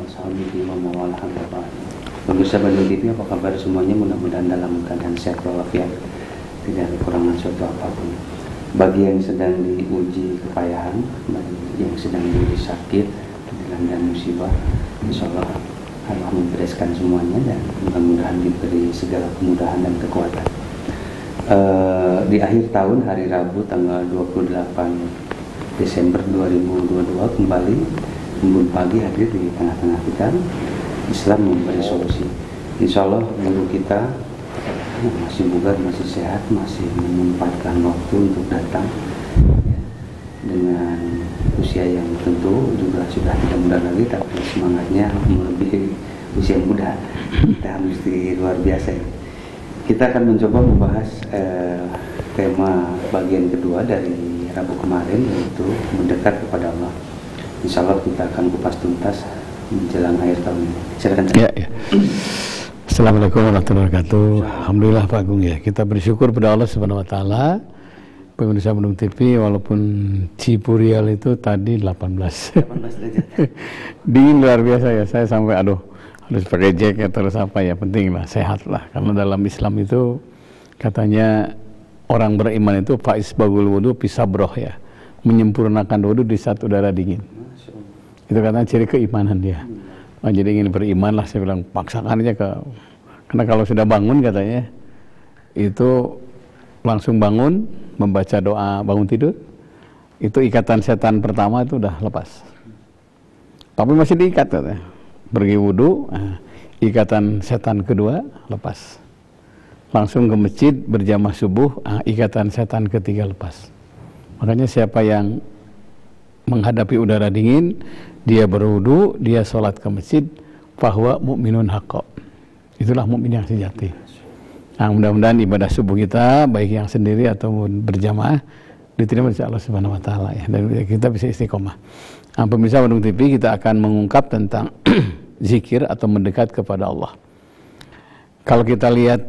washabihi wa mawalah wa pemirsa Bandung TV, apa kabar semuanya? Mudah-mudahan dalam keadaan sehat walafiat, tidak ada kekurangan suatu apapun. Bagi yang sedang diuji kepayahan, yang sedang diuji sakit, dilanda musibah, insya Allah Allah membereskan semuanya dan mudah-mudahan diberi segala kemudahan dan kekuatan. Di akhir tahun, hari Rabu tanggal 28 Desember 2022 kembali embun pagi hadir di tengah-tengah kita. Islam memberi solusi. Insya Allah guru kita masih bugar, masih sehat, masih menyempatkan waktu untuk datang ya, dengan usia yang tentu juga sudah tidak muda lagi, tapi semangatnya melebihi usia muda. Kita mesti luar biasa ya. Kita akan mencoba membahas tema bagian kedua dari Rabu kemarin, yaitu mendekat kepada Allah. Insya Allah kita akan kupas tuntas menjelang akhir tahun ini. Silakan. Ya. Assalamualaikum warahmatullahi wabarakatuh. Alhamdulillah Pak Agung ya. Kita bersyukur pada Allah Subhanahu Wa Taala. Pemirsa Bandung TV, walaupun Cipurial itu tadi 18 derajat. Dingin luar biasa ya. Saya sampai harus pakai jaket terus apa ya, penting lah, sehat lah. Karena dalam Islam itu katanya orang beriman itu faiz bagul wudu pisabroh ya, menyempurnakan wudu di saat udara dingin. Itu katanya ciri keimanan dia. Jadi ingin beriman lah, saya bilang paksakan aja karena kalau sudah bangun katanya itu langsung bangun membaca doa bangun tidur, itu ikatan setan pertama itu udah lepas. Tapi masih diikat katanya. Pergi wudhu, ikatan setan kedua lepas. Langsung ke masjid berjamaah subuh, ikatan setan ketiga lepas. Makanya siapa yang menghadapi udara dingin, dia berwudhu, dia sholat ke masjid, fahuwa mu'minun haqqa. Itulah mukmin yang sejati. Nah, mudah-mudahan ibadah subuh kita, baik yang sendiri atau berjamaah, diterima oleh Allah Subhanahu Wa Taala ya, dan kita bisa istiqomah. Nah, pemirsa Bandung TV, kita akan mengungkap tentang zikir atau mendekat kepada Allah. Kalau kita lihat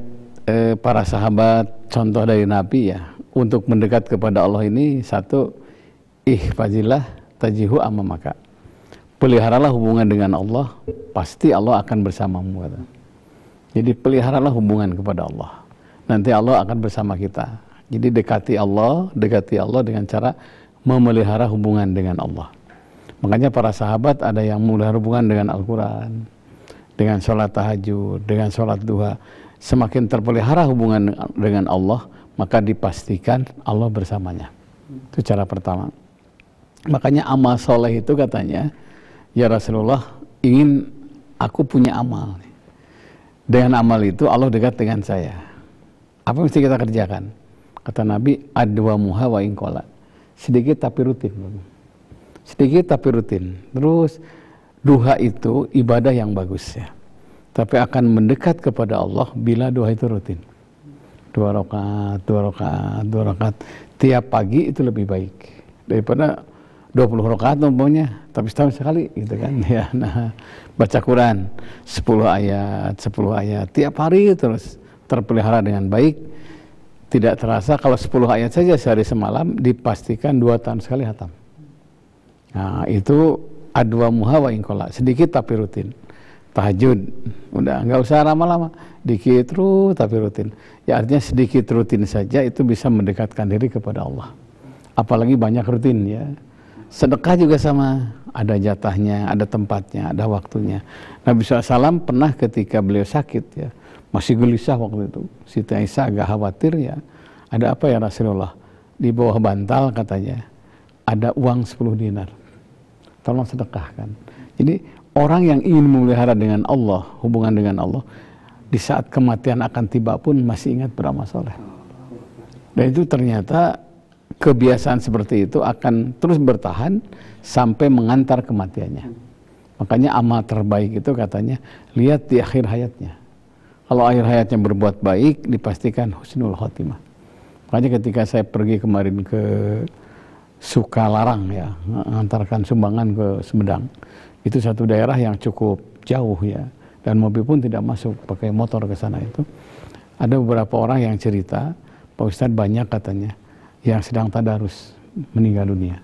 para sahabat, contoh dari Nabi ya, untuk mendekat kepada Allah ini, satu, ihfazillah tajihu amamaka. Peliharalah hubungan dengan Allah, pasti Allah akan bersamamu. Jadi peliharalah hubungan kepada Allah, nanti Allah akan bersama kita. Jadi dekati Allah dengan cara memelihara hubungan dengan Allah. Makanya para sahabat ada yang memelihara hubungan dengan Al-Quran, dengan sholat tahajud, dengan sholat duha. Semakin terpelihara hubungan dengan Allah, maka dipastikan Allah bersamanya. Itu cara pertama. Makanya amal soleh itu katanya, ya Rasulullah, ingin aku punya amal. Dengan amal itu Allah dekat dengan saya. Apa yang mesti kita kerjakan? Kata Nabi, adwa muha wa ingkola. Sedikit tapi rutin. Sedikit tapi rutin. Terus duha itu ibadah yang bagus ya. Tapi akan mendekat kepada Allah bila duha itu rutin. 2 rakaat. Tiap pagi itu lebih baik daripada 20 rakaat umpamanya, tapi setahun sekali gitu kan ya. Nah, baca Quran 10 ayat tiap hari terus terpelihara dengan baik. Tidak terasa kalau 10 ayat saja sehari semalam, dipastikan 2 tahun sekali hatam. Nah, itu adwa muha wa ingkola, sedikit tapi rutin. Tahajud, udah nggak usah lama-lama, dikit terus tapi rutin. Ya artinya sedikit rutin saja itu bisa mendekatkan diri kepada Allah. Apalagi banyak rutin ya. Sedekah juga sama, ada jatahnya, ada tempatnya, ada waktunya. Nabi SAW pernah ketika beliau sakit ya, masih gelisah waktu itu. Siti Aisyah agak khawatir ya. Ada apa ya Rasulullah? Di bawah bantal katanya ada uang 10 dinar. Tolong sedekahkan. Jadi orang yang ingin memelihara dengan Allah, hubungan dengan Allah, di saat kematian akan tiba pun masih ingat beramal soleh. Dan itu ternyata kebiasaan seperti itu akan terus bertahan sampai mengantar kematiannya. Makanya amal terbaik itu katanya lihat di akhir hayatnya. Kalau akhir hayatnya berbuat baik, dipastikan husnul khotimah. Makanya ketika saya pergi kemarin ke Sukalarang ya, mengantarkan sumbangan ke Sumedang, itu satu daerah yang cukup jauh ya, dan mobil pun tidak masuk, pakai motor ke sana. Itu ada beberapa orang yang cerita, Pak Ustadz banyak katanya yang sedang tadarus meninggal dunia,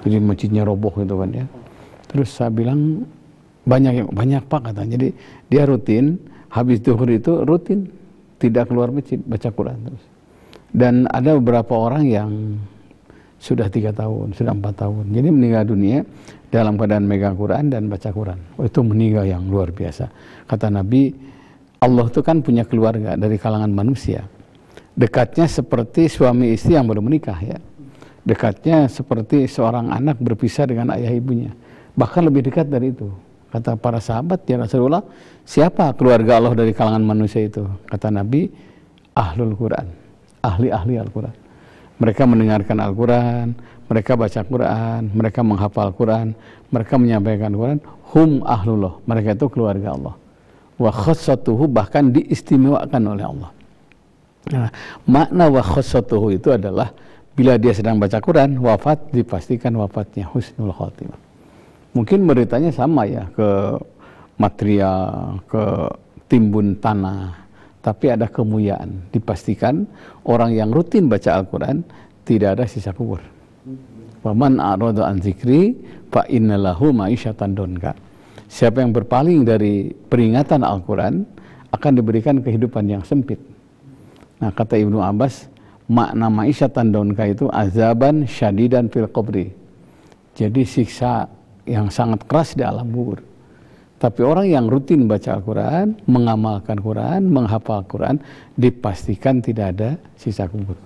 jadi masjidnya roboh gitu kan ya. Terus saya bilang, banyak Pak katanya. Jadi dia rutin habis zuhur itu rutin tidak keluar masjid baca Quran terus. Dan ada beberapa orang yang sudah 3 tahun, sudah 4 tahun. Jadi meninggal dunia dalam keadaan megang Quran dan baca Quran. Itu meninggal yang luar biasa. Kata Nabi, Allah itu kan punya keluarga dari kalangan manusia. Dekatnya seperti suami istri yang baru menikah ya. Dekatnya seperti seorang anak berpisah dengan ayah ibunya. Bahkan lebih dekat dari itu. Kata para sahabat, ya Rasulullah, siapa keluarga Allah dari kalangan manusia itu? Kata Nabi, ahlul Quran, ahli-ahli Al-Quran. Mereka mendengarkan Al-Quran, mereka baca Quran, mereka menghafal Quran, mereka menyampaikan Quran. Hum ahlullah, mereka itu keluarga Allah. Wa khassatuhu, bahkan diistimewakan oleh Allah. Nah, makna wa khassatuhu itu adalah bila dia sedang baca Quran, wafat dipastikan wafatnya husnul khotimah. Mungkin beritanya sama ya, ke material, ke timbun tanah, tapi ada kemuliaan. Dipastikan orang yang rutin baca Al-Quran tidak ada sisa kubur. Waman a'rada an dzikri fa innalahu ma'isyatan donka. Siapa yang berpaling dari peringatan Al-Quran akan diberikan kehidupan yang sempit. Nah, kata Ibnu Abbas, makna ma'isyatan donka itu azaban syadidan fil qabri. Jadi siksa yang sangat keras di alam kubur. Tapi orang yang rutin baca Al-Quran, mengamalkan Quran, menghafal Quran, dipastikan tidak ada sisa kubur.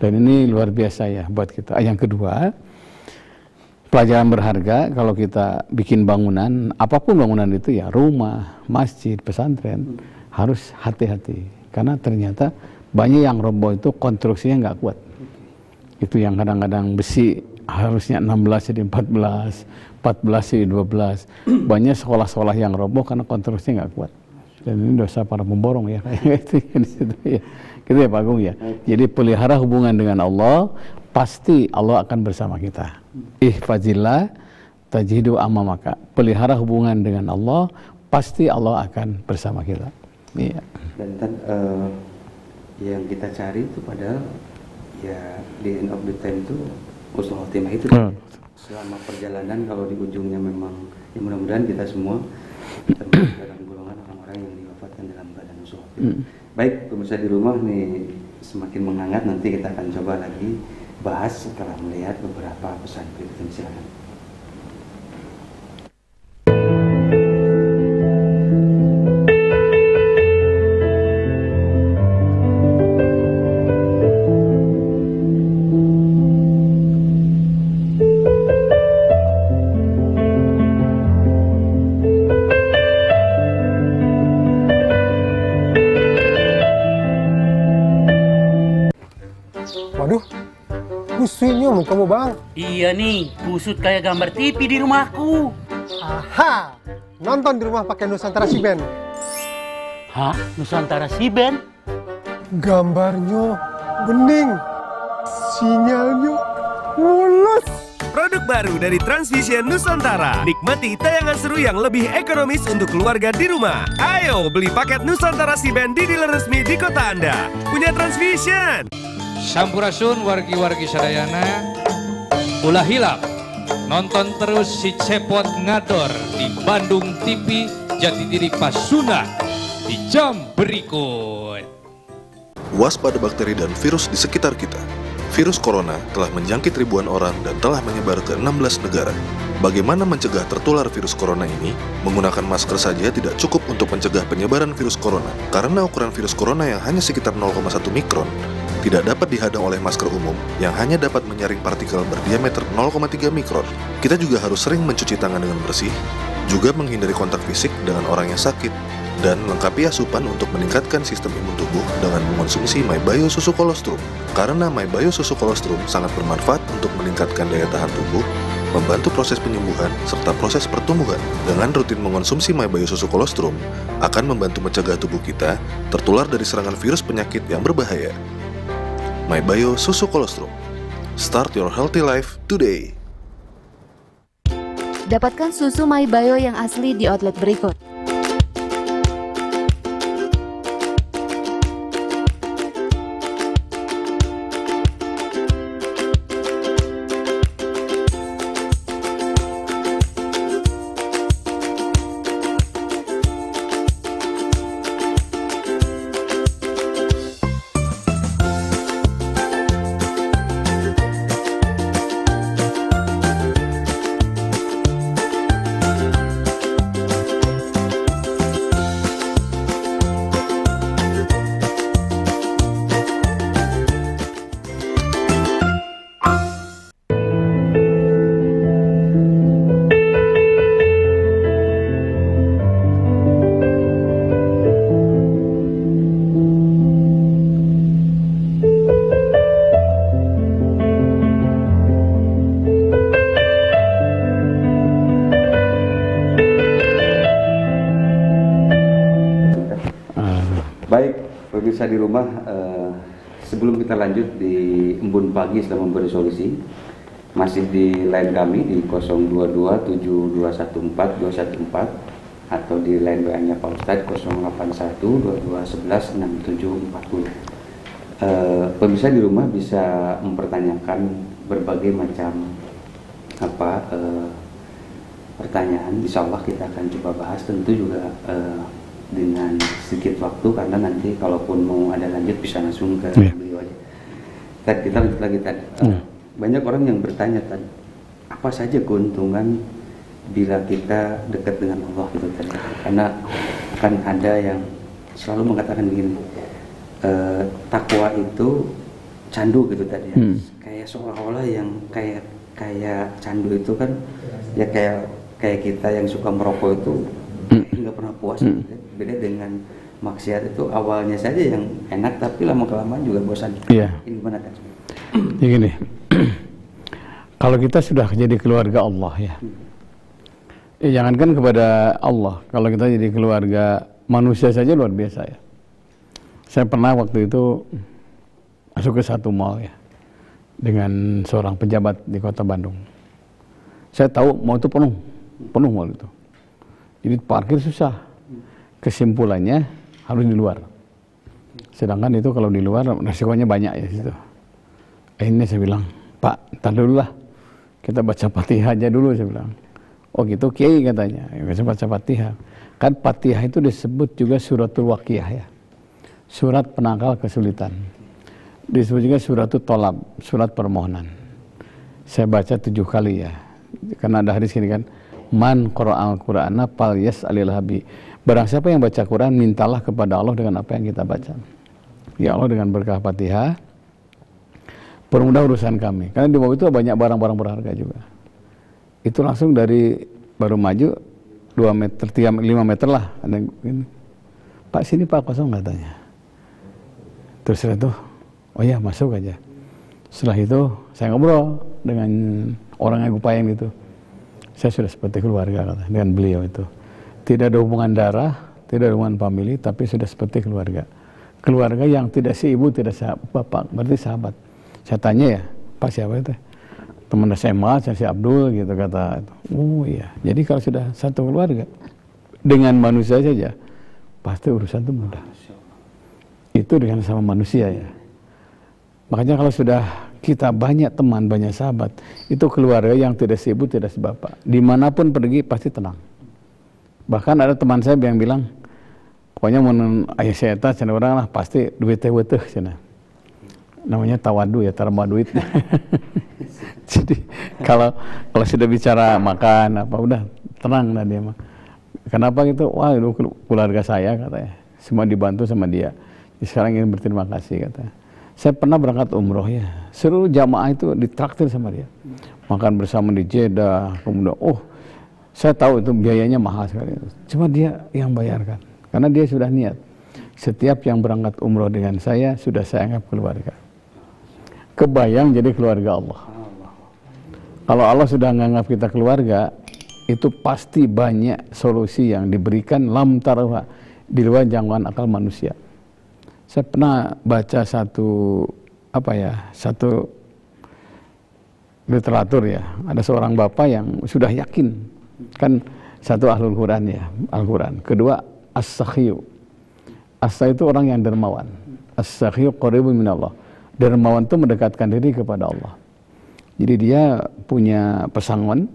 Dan ini luar biasa ya buat kita. Yang kedua, pelajaran berharga kalau kita bikin bangunan, apapun bangunan itu ya, rumah, masjid, pesantren, harus hati-hati. Karena ternyata banyak yang roboh itu konstruksinya nggak kuat. Itu yang kadang-kadang besi harusnya 16 jadi 14, 14 jadi 12. Banyak sekolah-sekolah yang roboh karena konstruksinya nggak kuat. Dan ini dosa para pemborong ya. Gitu ya. Gitu ya Pak Agung ya. Jadi pelihara hubungan dengan Allah, pasti Allah akan bersama kita. Ihfazillah tajhidu amamaka. Pelihara hubungan dengan Allah, pasti Allah akan bersama kita. Iya. Dan yang kita cari itu padahal ya di end of the time itu husnul khotimah itu. Selama perjalanan kalau di ujungnya memang ya mudah-mudahan kita semua termasuk dalam golongan orang-orang yang diwafatkan dalam keadaan husnul khotimah. Baik, pemirsa di rumah nih semakin menghangat, nanti kita akan coba lagi bahas setelah melihat beberapa pesan berikut ini. Silakan. Waduh, kusutnya mau kamu bang? Iya nih, kusut kayak gambar TV di rumahku. Aha, nonton di rumah pakai Nusantara Siben. Hah? Nusantara Siben? Gambarnya bening, sinyalnya mulus. Produk baru dari Transvision Nusantara. Nikmati tayangan seru yang lebih ekonomis untuk keluarga di rumah. Ayo beli paket Nusantara Siben di dealer resmi di kota Anda. Punya Transvision. Sampurasun wargi-wargi sadayana, ulah hilap nonton terus si Cepot Ngador di Bandung TV Jatidiri Pasundan di jam berikut. Waspada bakteri dan virus di sekitar kita. Virus corona telah menjangkit ribuan orang dan telah menyebar ke 16 negara. Bagaimana mencegah tertular virus corona ini? Menggunakan masker saja tidak cukup untuk mencegah penyebaran virus corona, karena ukuran virus corona yang hanya sekitar 0,1 mikron tidak dapat dihadang oleh masker umum yang hanya dapat menyaring partikel berdiameter 0,3 mikron. Kita juga harus sering mencuci tangan dengan bersih, juga menghindari kontak fisik dengan orang yang sakit, dan lengkapi asupan untuk meningkatkan sistem imun tubuh dengan mengonsumsi MyBio Susu Kolostrum. Karena MyBio Susu Kolostrum sangat bermanfaat untuk meningkatkan daya tahan tubuh, membantu proses penyembuhan, serta proses pertumbuhan. Dengan rutin mengonsumsi MyBio Susu Kolostrum, akan membantu mencegah tubuh kita tertular dari serangan virus penyakit yang berbahaya. MyBio Susu Kolostrum. Start your healthy life today. Dapatkan susu MyBio yang asli di outlet berikut. Baik, pemirsa di rumah, sebelum kita lanjut di Embun Pagi sedang memberi solusi, masih di line kami di 0227214 atau di line WA-nya Pak Ustadz 08122116740. Pemirsa di rumah bisa mempertanyakan berbagai macam pertanyaan. Insya Allah kita akan coba bahas, tentu juga dengan sedikit waktu, karena nanti kalaupun mau ada lanjut bisa langsung ke beliau aja. Tadi kita lanjut lagi tadi. Banyak orang yang bertanya tadi, apa saja keuntungan bila kita dekat dengan Allah gitu tadi. Karena kan ada yang selalu mengatakan begini, takwa itu candu gitu tadi ya. Kayak seolah-olah yang kayak candu itu kan ya kayak kita yang suka merokok itu nggak pernah puas gitu. Beda dengan maksiat itu awalnya saja yang enak, tapi lama-kelamaan juga bosan. Iya. Ini gimana kan? Ya gini, kalau kita sudah jadi keluarga Allah ya, jangankan kepada Allah, kalau kita jadi keluarga manusia saja luar biasa ya. Saya pernah waktu itu masuk ke satu mall ya, dengan seorang pejabat di kota Bandung. Saya tahu mall itu penuh mall itu. Jadi parkir susah. Kesimpulannya harus di luar. Sedangkan itu kalau di luar resikonya banyak ya situ. Akhirnya saya bilang, Pak, ntar dulu lah, kita baca Fatihah aja dulu, saya bilang. Oh gitu, Kiai katanya, saya baca Fatihah. Kan Fatihah itu disebut juga suratul Waqiah ya, surat penangkal kesulitan. Disebut juga suratul Tolab, surat permohonan. Saya baca 7 kali ya, karena ada hadis ini kan, man qara'al Qur'ana fal yas'alil habi. Barang siapa yang baca Quran, mintalah kepada Allah dengan apa yang kita baca. Ya Allah, dengan berkah Fatihah, permudah urusan kami. Karena di bawah itu banyak barang-barang berharga juga. Itu langsung dari baru maju 2 meter, 5 meter lah. Ada ini. Pak, sini Pak, kosong katanya. Terus itu, oh ya masuk aja. Setelah itu saya ngobrol dengan orang yang Gupayang itu. Saya sudah seperti keluarga katanya, dengan beliau itu. Tidak ada hubungan darah, tidak ada hubungan famili, tapi sudah seperti keluarga. Keluarga yang tidak si ibu, tidak bapak, berarti sahabat. Saya tanya ya, Pak siapa itu? Teman SMA, saya si Abdul gitu kata. Oh iya, jadi kalau sudah satu keluarga, dengan manusia saja, pasti urusan itu mudah. Itu dengan sama manusia ya. Makanya kalau sudah kita banyak teman, banyak sahabat, itu keluarga yang tidak si ibu, tidak si bapak. Dimanapun pergi pasti tenang. Bahkan ada teman saya yang bilang, pokoknya mau ayah saya tak cina orang lah pasti duitnya butuh cina. Namanya tawadu ya, tarma duit. Jadi kalau sudah bicara makan apa udah tenang lah dia mah. Kenapa gitu? Wah itu keluarga saya katanya, semua dibantu sama dia. Sekarang ingin berterima kasih katanya. Saya pernah berangkat umroh ya, seluruh jamaah itu ditraktir sama dia. Makan bersama di Jeddah, kemudian saya tahu itu biayanya mahal sekali. Cuma dia yang bayarkan. Karena dia sudah niat. Setiap yang berangkat umroh dengan saya, sudah saya anggap keluarga. Kebayang jadi keluarga Allah. Kalau Allah sudah menganggap kita keluarga, itu pasti banyak solusi yang diberikan lam taruha, di luar jangkauan akal manusia. Saya pernah baca satu literatur ya. Ada seorang bapak yang sudah yakin. Kan satu ahlul Quran ya, Al-Quran. Kedua, as-sakhiyu. As-sakhiyu itu orang yang dermawan. As-sakhiyu qaribun minallah. Dermawan itu mendekatkan diri kepada Allah. Jadi dia punya pesangon,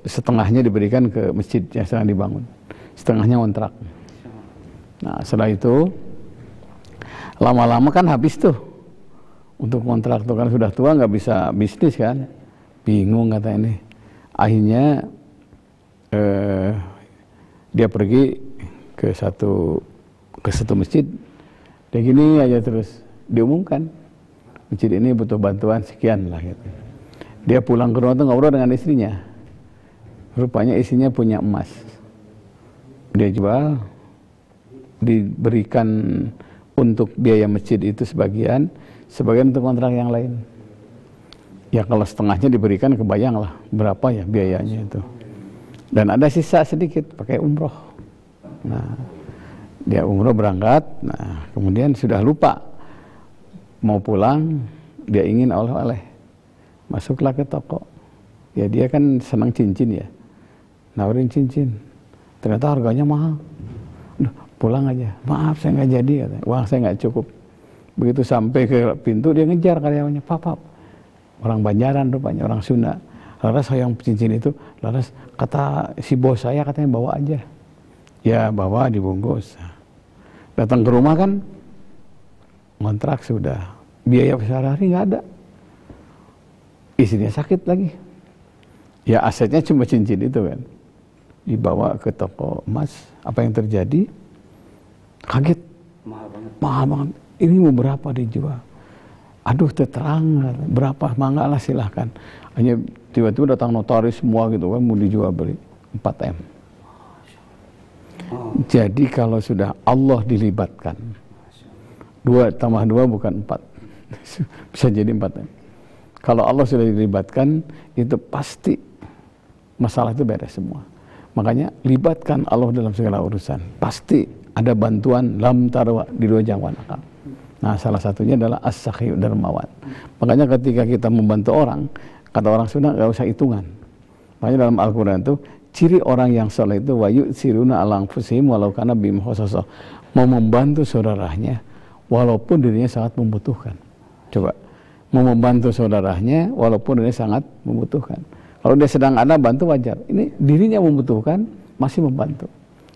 setengahnya diberikan ke masjid yang sedang dibangun, setengahnya kontrak. Nah setelah itu, lama-lama kan habis tuh. Untuk kontrak tuh kan sudah tua, nggak bisa bisnis kan. Bingung kata ini. Akhirnya dia pergi ke satu masjid, dan gini aja terus diumumkan masjid ini butuh bantuan sekian lah gitu. Dia pulang ke rumah tuh ngobrol dengan istrinya, rupanya istrinya punya emas, dia jual, diberikan untuk biaya masjid itu sebagian untuk kontrak yang lain. Ya kalau setengahnya diberikan, kebayang lah berapa ya biayanya itu. Dan ada sisa sedikit pakai umroh. Nah, Dia umroh berangkat, nah kemudian sudah lupa mau pulang, dia ingin oleh-oleh, masuklah ke toko. Ya dia kan senang cincin ya, nawarin cincin, ternyata harganya mahal. Udah, pulang aja, maaf saya nggak jadi, katanya. Uang saya nggak cukup. Begitu sampai ke pintu dia ngejar karyawannya, pap, orang Banjaran rupanya, orang Sunda. Laras saya yang cincin itu, laras kata si bos saya katanya bawa aja. Ya bawa dibungkus. Datang ke rumah kan, ngontrak sudah, biaya sehari-hari nggak ada. Istrinya sakit lagi. Ya asetnya cuma cincin itu kan. Dibawa ke toko emas, apa yang terjadi? Kaget. Mahal banget. Mahal banget. Ini mau berapa dijual? Aduh terang, berapa? Mangga lah silahkan. Hanya tiba-tiba datang notaris semua gitu kan, mau dijual beli 4M. Jadi kalau sudah Allah dilibatkan, 2 tambah 2 bukan 4, bisa jadi 4M. Kalau Allah sudah dilibatkan, itu pasti masalah itu beres semua. Makanya libatkan Allah dalam segala urusan. Pasti ada bantuan lam tarwa di 2 jangkauan akal. Nah salah satunya adalah as-sakhiyu dermawan. Makanya ketika kita membantu orang, kata orang Sunda nggak usah hitungan. Makanya dalam Al-Quran itu ciri orang yang soleh itu wa yu'siruna ala anfusihim walau kana bihim khasasah, mau membantu saudaranya walaupun dirinya sangat membutuhkan. Coba, mau membantu saudaranya walaupun dirinya sangat membutuhkan. Kalau dia sedang ada bantu wajar. Ini dirinya membutuhkan masih membantu.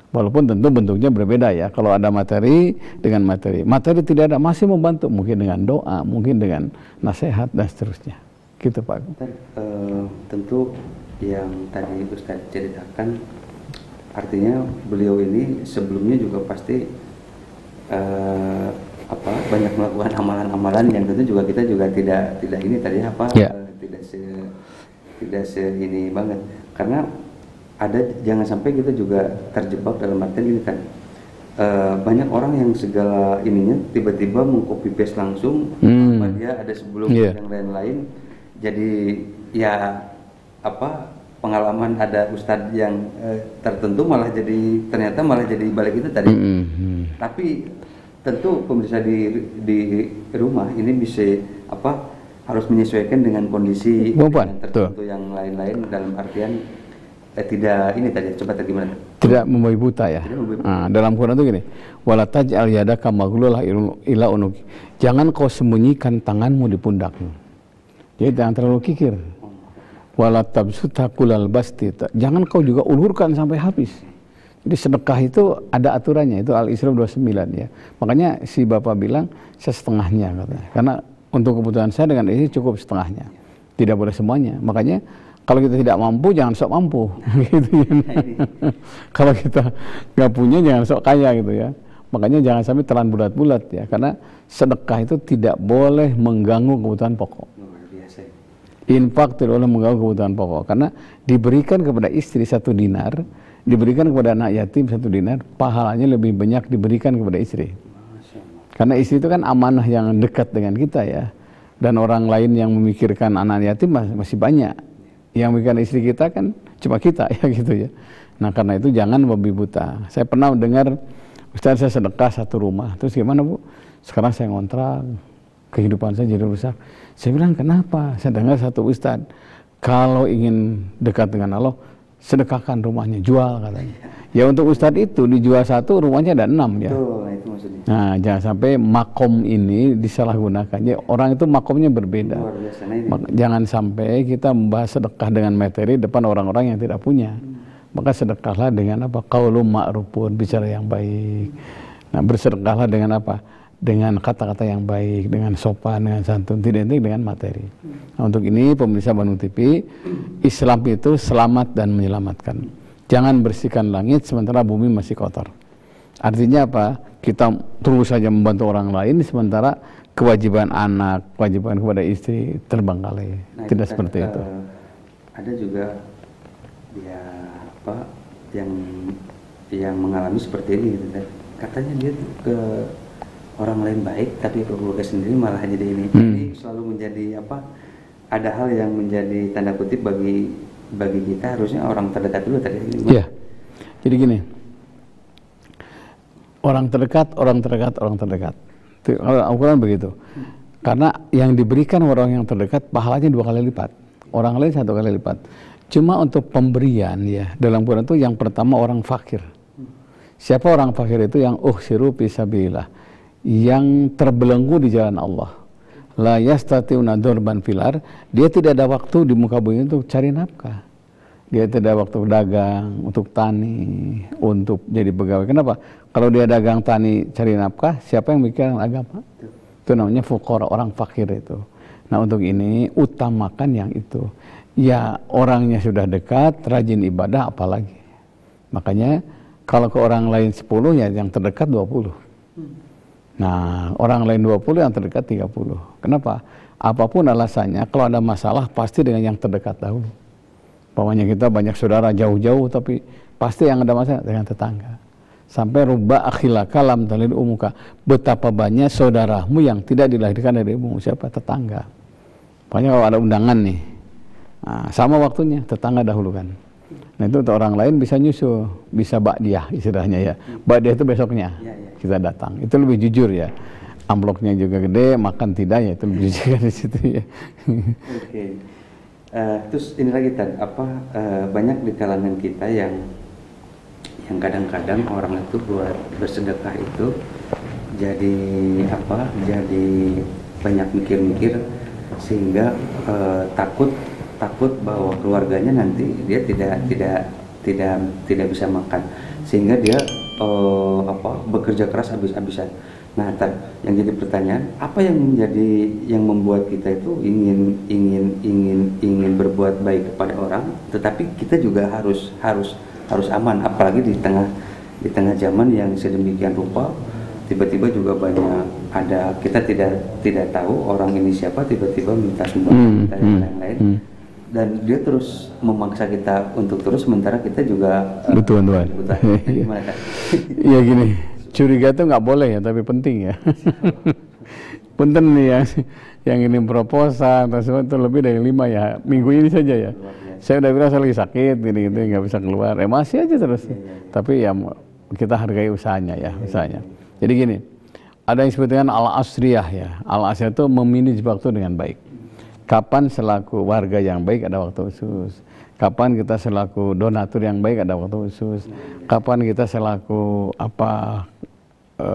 Walaupun tentu bentuknya berbeda ya. Kalau ada materi dengan materi. Materi tidak ada masih membantu, mungkin dengan doa, mungkin dengan nasihat dan seterusnya. Gitu Pak. Tentu yang tadi Ustadz ceritakan, artinya beliau ini sebelumnya juga pasti banyak melakukan amalan-amalan yang tentu juga kita juga tidak ini tadi tidak ini banget, karena ada jangan sampai kita juga terjebak dalam artian ini kan banyak orang yang segala ininya tiba-tiba mengcopy paste langsung apa dia ada sebelum yang lain-lain, jadi ya pengalaman ada ustadz yang tertentu malah jadi ternyata malah jadi balik itu tadi. Tapi tentu pemirsa di rumah ini bisa harus menyesuaikan dengan kondisi tertentu yang lain-lain, dalam artian tidak ini tadi coba tadi gimana? Tidak membabi buta ya. Nah, dalam Quran itu gini, wala taj'al yadaka maghlullah ila unuki. Jangan kau sembunyikan tanganmu di pundakmu. Jadi jangan terlalu kikir. Wala tabsutha kullal basti. Jangan kau juga ulurkan sampai habis. Jadi sedekah itu ada aturannya, itu Al-Isra 29 ya. Makanya si bapak bilang setengahnya katanya. Karena untuk kebutuhan saya dengan ini cukup setengahnya. Tidak boleh semuanya. Makanya kalau kita tidak mampu jangan sok mampu gitu ya. Kalau kita nggak punya jangan sok kaya gitu ya. Makanya jangan sampai telan bulat-bulat ya. Karena sedekah itu tidak boleh mengganggu kebutuhan pokok. Infak tidak boleh mengganggu kebutuhan pokok, karena diberikan kepada istri 1 dinar, diberikan kepada anak yatim 1 dinar, pahalanya lebih banyak diberikan kepada istri. Karena istri itu kan amanah yang dekat dengan kita ya, dan orang lain yang memikirkan anak yatim masih banyak. Yang memikirkan istri kita kan cuma kita ya gitu ya. Nah karena itu jangan babi buta. Saya pernah dengar, Ustaz saya sedekah 1 rumah, terus gimana Bu? Sekarang saya ngontrak, kehidupan saya jadi rusak. Saya bilang kenapa? Saya dengar satu ustadz, kalau ingin dekat dengan Allah, sedekahkan rumahnya, jual katanya. Ya untuk ustadz itu dijual 1, rumahnya ada 6 ya. Betul, itu maksudnya. Nah jangan sampai makom ini disalahgunakan. Ya, orang itu makomnya berbeda. Jangan sampai kita membahas sedekah dengan materi depan orang-orang yang tidak punya. Maka sedekahlah dengan apa? Qaulun ma'rufun, bicara yang baik. Nah bersedekahlah dengan apa? Dengan kata-kata yang baik, dengan sopan, dengan santun, tidak identik dengan materi. Nah, untuk ini pemirsa Bandung TV, Islam itu selamat dan menyelamatkan. Jangan bersihkan langit sementara bumi masih kotor. Artinya apa? Kita terus saja membantu orang lain sementara kewajiban anak, kewajiban kepada istri terbengkalai. Tidak seperti itu. Ada juga ya yang mengalami seperti ini gitu. Katanya dia ke orang lain baik, tapi keluarga sendiri malah jadi ini. Jadi selalu menjadi ada hal yang menjadi tanda kutip bagi kita, harusnya orang terdekat dulu tadi. Iya. Jadi gini, Orang terdekat, orang terdekat, orang terdekat. Kalau Al-Quran begitu. Karena yang diberikan orang yang terdekat pahalanya 2 kali lipat. Orang lain 1 kali lipat. Cuma untuk pemberian ya dalam Quran itu yang pertama orang fakir. Siapa orang fakir itu? Yang uhsiru fisabilillah, yang terbelenggu di jalan Allah. La yastati'una dzurban fil ard, dia tidak ada waktu di muka bumi untuk cari nafkah. Dia tidak ada waktu dagang, untuk tani, untuk jadi pegawai. Kenapa? Kalau dia dagang, tani, cari nafkah, siapa yang mikirkan agama? Itu namanya fuqara, orang fakir itu. Nah, untuk ini utamakan yang itu. Ya, orangnya sudah dekat, rajin ibadah, apalagi. Makanya kalau ke orang lain 10, ya yang terdekat 20. Nah, orang lain 20, yang terdekat 30. Kenapa? Apapun alasannya, kalau ada masalah pasti dengan yang terdekat dahulu. Pokoknya kita banyak saudara jauh-jauh, tapi pasti yang ada masalah dengan tetangga. Sampai rubba akhilaka lam talid umuka. Betapa banyak saudaramu yang tidak dilahirkan dari ibumu. Siapa? Tetangga. Pokoknya kalau ada undangan nih, nah, sama waktunya, tetangga dahulu kan. Nah, itu untuk orang lain bisa nyusul, bisa ba'diyah istilahnya ya. Ba'diyah itu besoknya kita datang. Itu lebih jujur ya. Amplopnya juga gede, makan tidak ya, itu lebih jujur di situ ya. Oke. Terus ini lagi banyak di kalangan kita yang kadang-kadang orang itu buat bersedekah itu jadi banyak mikir-mikir sehingga takut bahwa keluarganya nanti dia tidak bisa makan, sehingga dia bekerja keras habis-habisan. Nah, yang jadi pertanyaan, apa yang membuat kita itu ingin berbuat baik kepada orang, tetapi kita juga harus aman, apalagi di tengah zaman yang sedemikian rupa. Tiba-tiba juga banyak kita tidak tahu orang ini siapa, tiba-tiba minta sumbangan, minta yang lain-lain. Dan dia terus memaksa kita untuk terus, sementara kita juga betul. Gimana kan? Iya gini, curiga itu nggak boleh ya, tapi penting ya. Punten nih yang ini proposal atau semua itu lebih dari 5 ya, minggu ini saja ya. Saya udah bilang saya lagi sakit, gini-gini nggak bisa keluar, masih aja terus. Tapi ya kita hargai usahanya ya, usahanya. Jadi gini, ada yang disebut dengan al-asriyah ya. Al-asriyah itu memanage waktu dengan baik. Kapan selaku warga yang baik ada waktu khusus. Kapan kita selaku donatur yang baik ada waktu khusus. Kapan kita selaku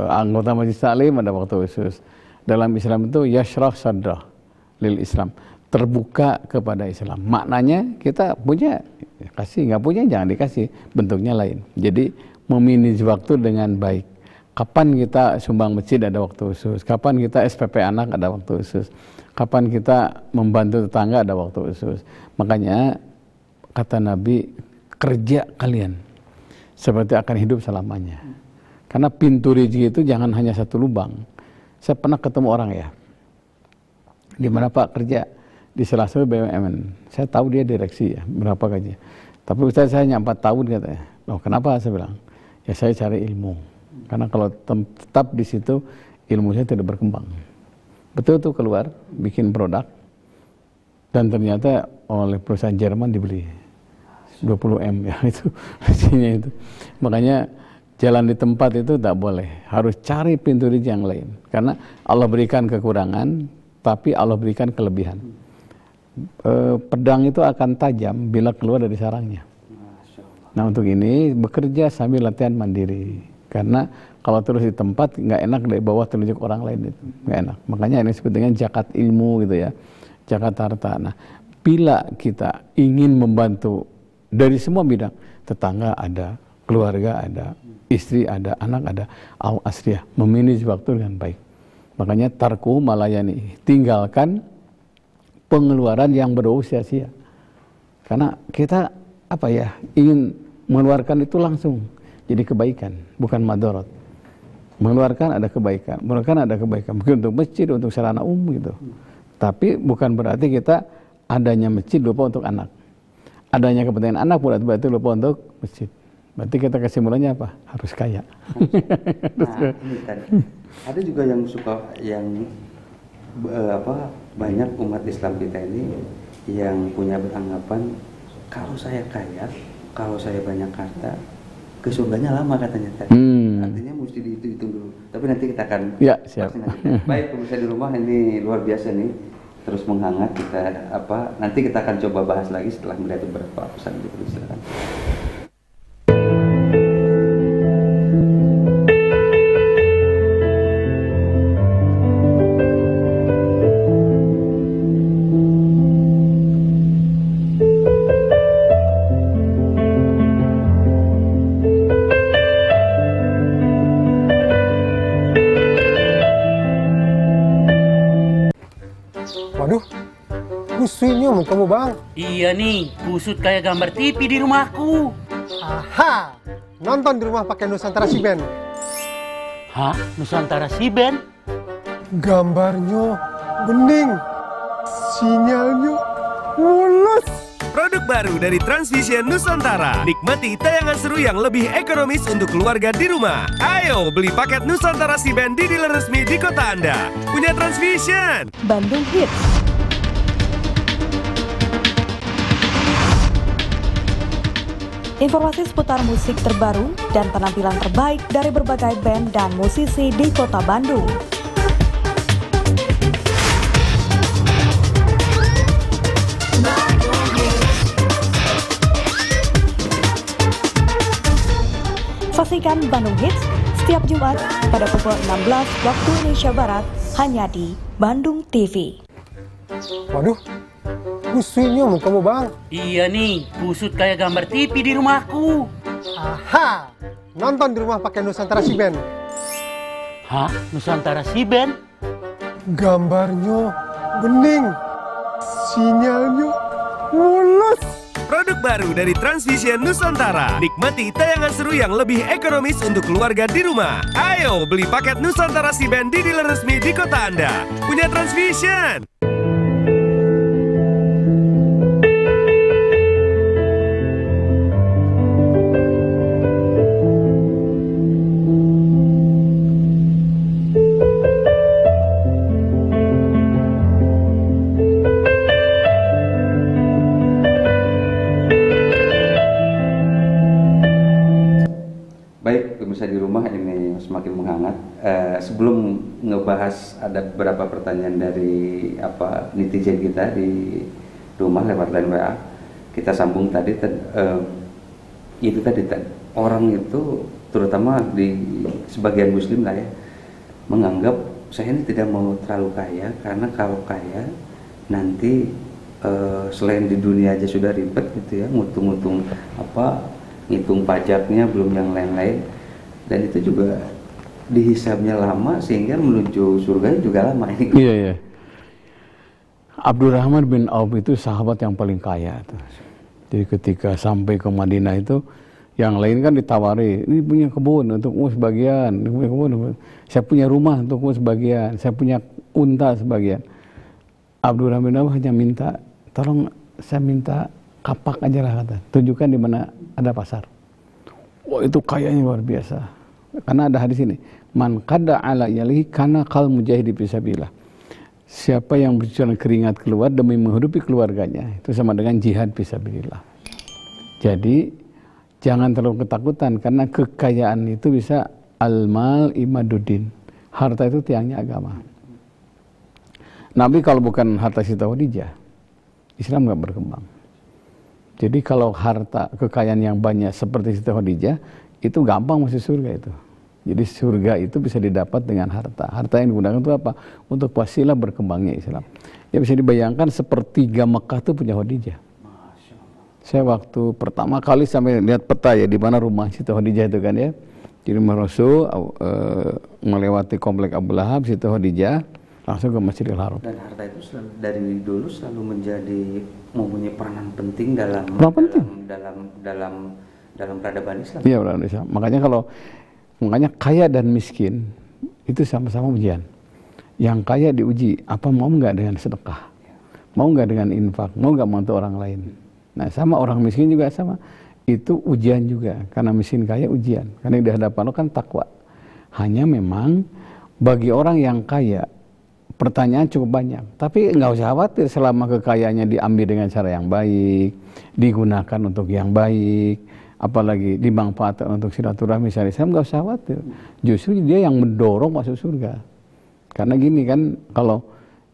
anggota majelis taklim ada waktu khusus. Dalam Islam itu yashrah sadrah lil Islam, terbuka kepada Islam. Maknanya kita punya kasih, nggak punya jangan dikasih, bentuknya lain. Jadi memanage waktu dengan baik. Kapan kita sumbang masjid ada waktu khusus. Kapan kita SPP anak ada waktu khusus. Kapan kita membantu tetangga ada waktu khusus. Makanya kata Nabi, kerja kalian seperti akan hidup selamanya. Karena pintu rezeki itu jangan hanya satu lubang. Saya pernah ketemu orang ya, di mana Pak kerja di salah satu BUMN. Saya tahu dia direksi ya, berapa gaji. Tapi Ustaz saya hanya 4 tahun katanya. Loh, kenapa? Saya bilang, ya saya cari ilmu. Karena kalau tetap di situ ilmunya tidak berkembang. Betul tuh keluar bikin produk dan ternyata oleh perusahaan Jerman dibeli 20M ya, itu hasilnya itu. Makanya jalan di tempat itu tak boleh, harus cari pintu rezeki yang lain. Karena Allah berikan kekurangan, tapi Allah berikan kelebihan. Pedang itu akan tajam bila keluar dari sarangnya. Nah, untuk ini bekerja sambil latihan mandiri. Karena kalau terus di tempat nggak enak, dari bawah telunjuk orang lain itu nggak enak. Makanya ini disebut dengan zakat ilmu gitu ya, zakat harta. Nah, bila kita ingin membantu dari semua bidang, tetangga ada, keluarga ada, istri ada, anak ada, al-asriyah, memanage waktu dengan baik. Makanya tarku malayani, tinggalkan pengeluaran yang berusia sia. Karena kita ingin mengeluarkan itu langsung jadi kebaikan, bukan madorot. Mengeluarkan ada kebaikan, mengeluarkan ada kebaikan, mungkin untuk masjid, untuk sarana umum gitu. Tapi bukan berarti kita adanya masjid lupa untuk anak. Adanya kepentingan anak berarti lupa untuk masjid. Berarti kita kesimpulannya apa? Harus kaya. Nah, ini kan. Ada juga banyak umat Islam kita ini yang punya beranggapan kalau saya kaya, kalau saya banyak harta, ke surganya lama katanya. Artinya mesti dihitung dulu. Tapi nanti kita akan ya, siap. Baik pemirsa di rumah, ini luar biasa nih, terus menghangat. Kita nanti kita akan coba bahas lagi setelah melihat beberapa pesan gitu. Silakan. Waduh, kusutnya mau kamu bang. Iya nih, kusut kayak gambar TV di rumahku. Aha, nonton di rumah pakai Nusantara Si Band. Hah? Nusantara Si Band? Gambarnya bening, sinyalnya mulus. Produk baru dari Transvision Nusantara. Nikmati tayangan seru yang lebih ekonomis untuk keluarga di rumah. Ayo beli paket Nusantara Si Band di dealer resmi di kota Anda. Punya Transvision. Bandung Hits. Informasi seputar musik terbaru dan penampilan terbaik dari berbagai band dan musisi di kota Bandung. Saksikan Bandung Hits setiap Jumat pada pukul 16 waktu Indonesia Barat hanya di Bandung TV. Waduh, kusutnya mau kamu bang. Iya nih, kusut kayak gambar TV di rumahku. Aha, nonton di rumah pakai Nusantara Si Band. Hah? Nusantara Si Band? Gambarnya bening, sinyalnya mulus. Produk baru dari Transvision Nusantara. Nikmati tayangan seru yang lebih ekonomis untuk keluarga di rumah. Ayo beli paket Nusantara Si Band di dealer resmi di kota Anda. Punya Transvision. Baik pemirsa di rumah, ini semakin menghangat. Sebelum ngebahas, ada beberapa pertanyaan dari netizen kita di rumah lewat line WA. Kita sambung tadi, itu tadi orang itu terutama di sebagian muslim lah ya, menganggap saya ini tidak mau terlalu kaya, karena kalau kaya nanti selain di dunia aja sudah ribet gitu ya, ngitung pajaknya, belum yang lain-lain, dan itu juga dihisabnya lama sehingga menuju surga juga lama ini. Iya. Abdurrahman bin Auf itu sahabat yang paling kaya tuh. Jadi ketika sampai ke Madinah itu, yang lain kan ditawari, ini punya kebun untukmu sebagian, saya punya rumah untukmu sebagian, saya punya unta sebagian. Abdurrahman bin Auf hanya minta, tolong saya minta kapak aja lah, kata, tunjukkan di mana ada pasar. Wah, itu kayanya luar biasa. Karena ada hadis ini, man qada ala yalihi kana qal mujahid fisabilillah. Siapa yang berjalan keringat keluar demi menghidupi keluarganya, itu sama dengan jihad fisabilillah. Jadi jangan terlalu ketakutan, karena kekayaan itu bisa al-mal imaduddin. Harta itu tiangnya agama. Nabi kalau bukan harta Siti Khadijah, Islam nggak berkembang. Jadi kalau harta kekayaan yang banyak seperti Siti Khadijah, itu gampang masuk surga itu. Jadi surga itu bisa didapat dengan harta. Harta yang digunakan itu apa? Untuk wasilah berkembangnya Islam. Ya bisa dibayangkan sepertiga Mekah itu punya Khadijah. Saya waktu pertama kali sampai lihat peta ya, di mana rumah Siti Khadijah itu kan ya. Jadi Rasul melewati komplek Abu Lahab, Siti Khadijah, langsung ke Masjidil Haram. Dan harta itu dari dulu selalu menjadi mempunyai peranan penting dalam peradaban Islam. Iya, peradaban Islam. Makanya kaya dan miskin itu sama-sama ujian. Yang kaya diuji, apa mau nggak dengan sedekah, mau nggak dengan infak, mau nggak bantu orang lain. Nah, sama orang miskin juga sama. Itu ujian juga, karena miskin kaya ujian. Karena di hadapan lo kan takwa. Hanya memang bagi orang yang kaya, pertanyaan cukup banyak, tapi nggak usah khawatir selama kekayaannya diambil dengan cara yang baik, digunakan untuk yang baik, apalagi dimanfaatkan untuk silaturahmi syariah Islam, nggak usah khawatir. Justru dia yang mendorong masuk surga. Karena gini kan, kalau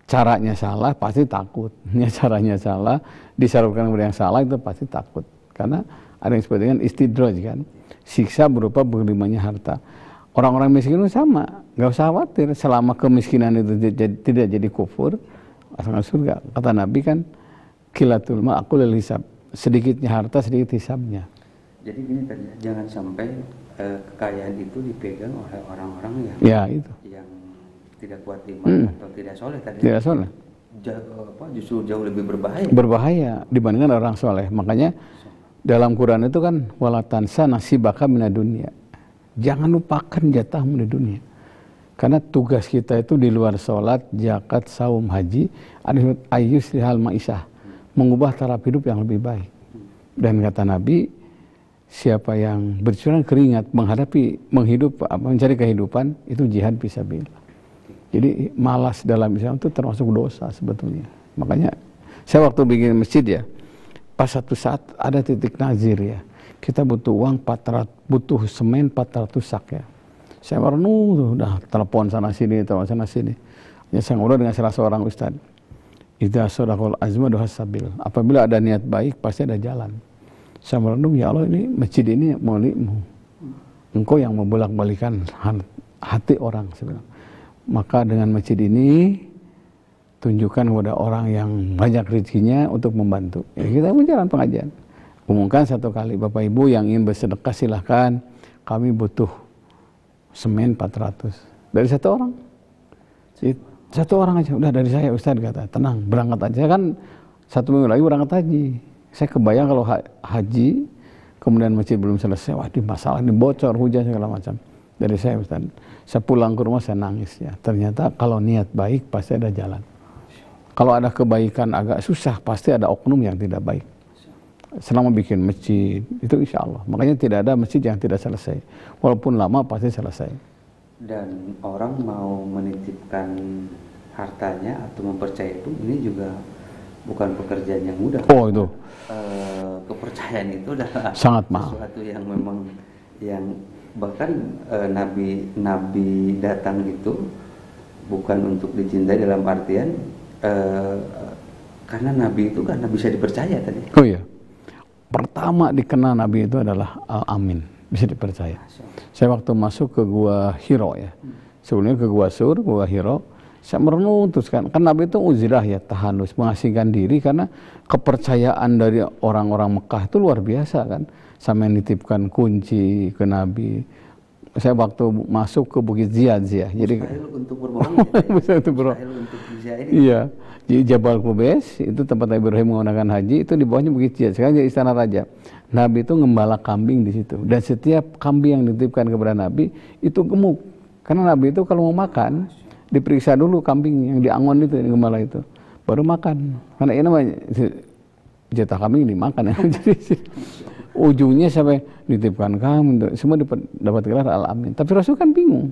caranya salah pasti takut. Ya, caranya salah, disalurkan kepada yang salah itu pasti takut. Karena ada yang disebut dengan istidraj kan, siksa berupa berlimpahnya harta. Orang-orang miskin itu sama, nggak usah khawatir. Selama kemiskinan itu tidak jadi kufur, asalkan surga. Kata Nabi kan, kilatul ma'qul hisab, sedikitnya harta sedikit hisabnya. Jadi gini tadi, jangan sampai kekayaan itu dipegang oleh orang-orang yang tidak kuat iman atau tidak soleh tadi. Tidak soleh. Justru jauh lebih berbahaya. Berbahaya dibandingkan orang soleh. Makanya dalam Quran itu kan walatansa nasibaka minad dunya. Jangan lupakan jatahmu di dunia. Karena tugas kita itu di luar sholat, zakat, saum, haji, ayus lihal ma'isyah, mengubah taraf hidup yang lebih baik. Dan kata Nabi, siapa yang bercurah keringat mencari kehidupan, itu jihad fisabilillah. Jadi malas dalam Islam itu termasuk dosa sebetulnya. Makanya saya waktu bikin masjid ya, pas satu saat ada titik nazir ya, kita butuh uang 400, butuh semen 400 sak ya. Saya merenung tuh, udah telepon sana sini, Ya, saya ngobrol dengan salah seorang ustad. Idza sadaqal azma duhas sabil. Apabila ada niat baik pasti ada jalan. Saya merenung, ya Allah, ini masjid ini milikmu. Engkau yang membolak-balikan hati orang sebenarnya. Maka dengan masjid ini tunjukkan kepada orang yang banyak rezekinya untuk membantu. Ya, kita berjalan pengajian. Umumkan satu kali, Bapak Ibu yang ingin bersedekah silahkan, kami butuh semen 400 dari satu orang. Satu orang aja, udah dari saya Ustaz, kata, tenang, berangkat aja. Kan 1 minggu lagi berangkat haji. Saya kebayang kalau haji kemudian masjid belum selesai, wah di masalah, ini bocor, hujan segala macam. Dari saya Ustaz, saya pulang ke rumah saya nangis ya. Ternyata kalau niat baik pasti ada jalan. Kalau ada kebaikan agak susah, pasti ada oknum yang tidak baik. Selama bikin masjid, itu insya Allah. Makanya tidak ada masjid yang tidak selesai. Walaupun lama pasti selesai. Dan orang mau menitipkan hartanya atau mempercayai itu, ini juga bukan pekerjaan yang mudah. Oh itu. Kepercayaan itu adalah sangat mahal. Sesuatu yang memang yang bahkan Nabi datang itu bukan untuk dicintai dalam artian karena Nabi itu karena bisa dipercaya tadi. Oh iya. Pertama dikenal Nabi itu adalah Al-Amin, bisa dipercaya. Saya waktu masuk ke Gua Hiro ya, sebelumnya ke Gua Sur, Gua Hiro, saya merenung terus kan Nabi itu uzirah ya, tahanus, mengasingkan diri karena kepercayaan dari orang-orang Mekah itu luar biasa kan, sampai nitipkan kunci ke Nabi. Saya waktu masuk ke Bukit Ziyad ya, jadi untuk berbohong ya, untuk berbohong. Iya, di Jabal Qubais itu tempat Ibrahim menggunakan haji, itu di bawahnya Bukit Ziyad, sekarang jadi istana raja. Nabi itu ngembala kambing di situ, dan setiap kambing yang dititipkan kepada Nabi itu gemuk, karena Nabi itu kalau mau makan diperiksa dulu kambing yang diangon itu, yang gembala itu, baru makan. Karena ini namanya jatah kambing dimakan ya. Jadi ujungnya sampai dititipkan kambing, semua dapat gelar Al-Amin. Tapi Rasul kan bingung,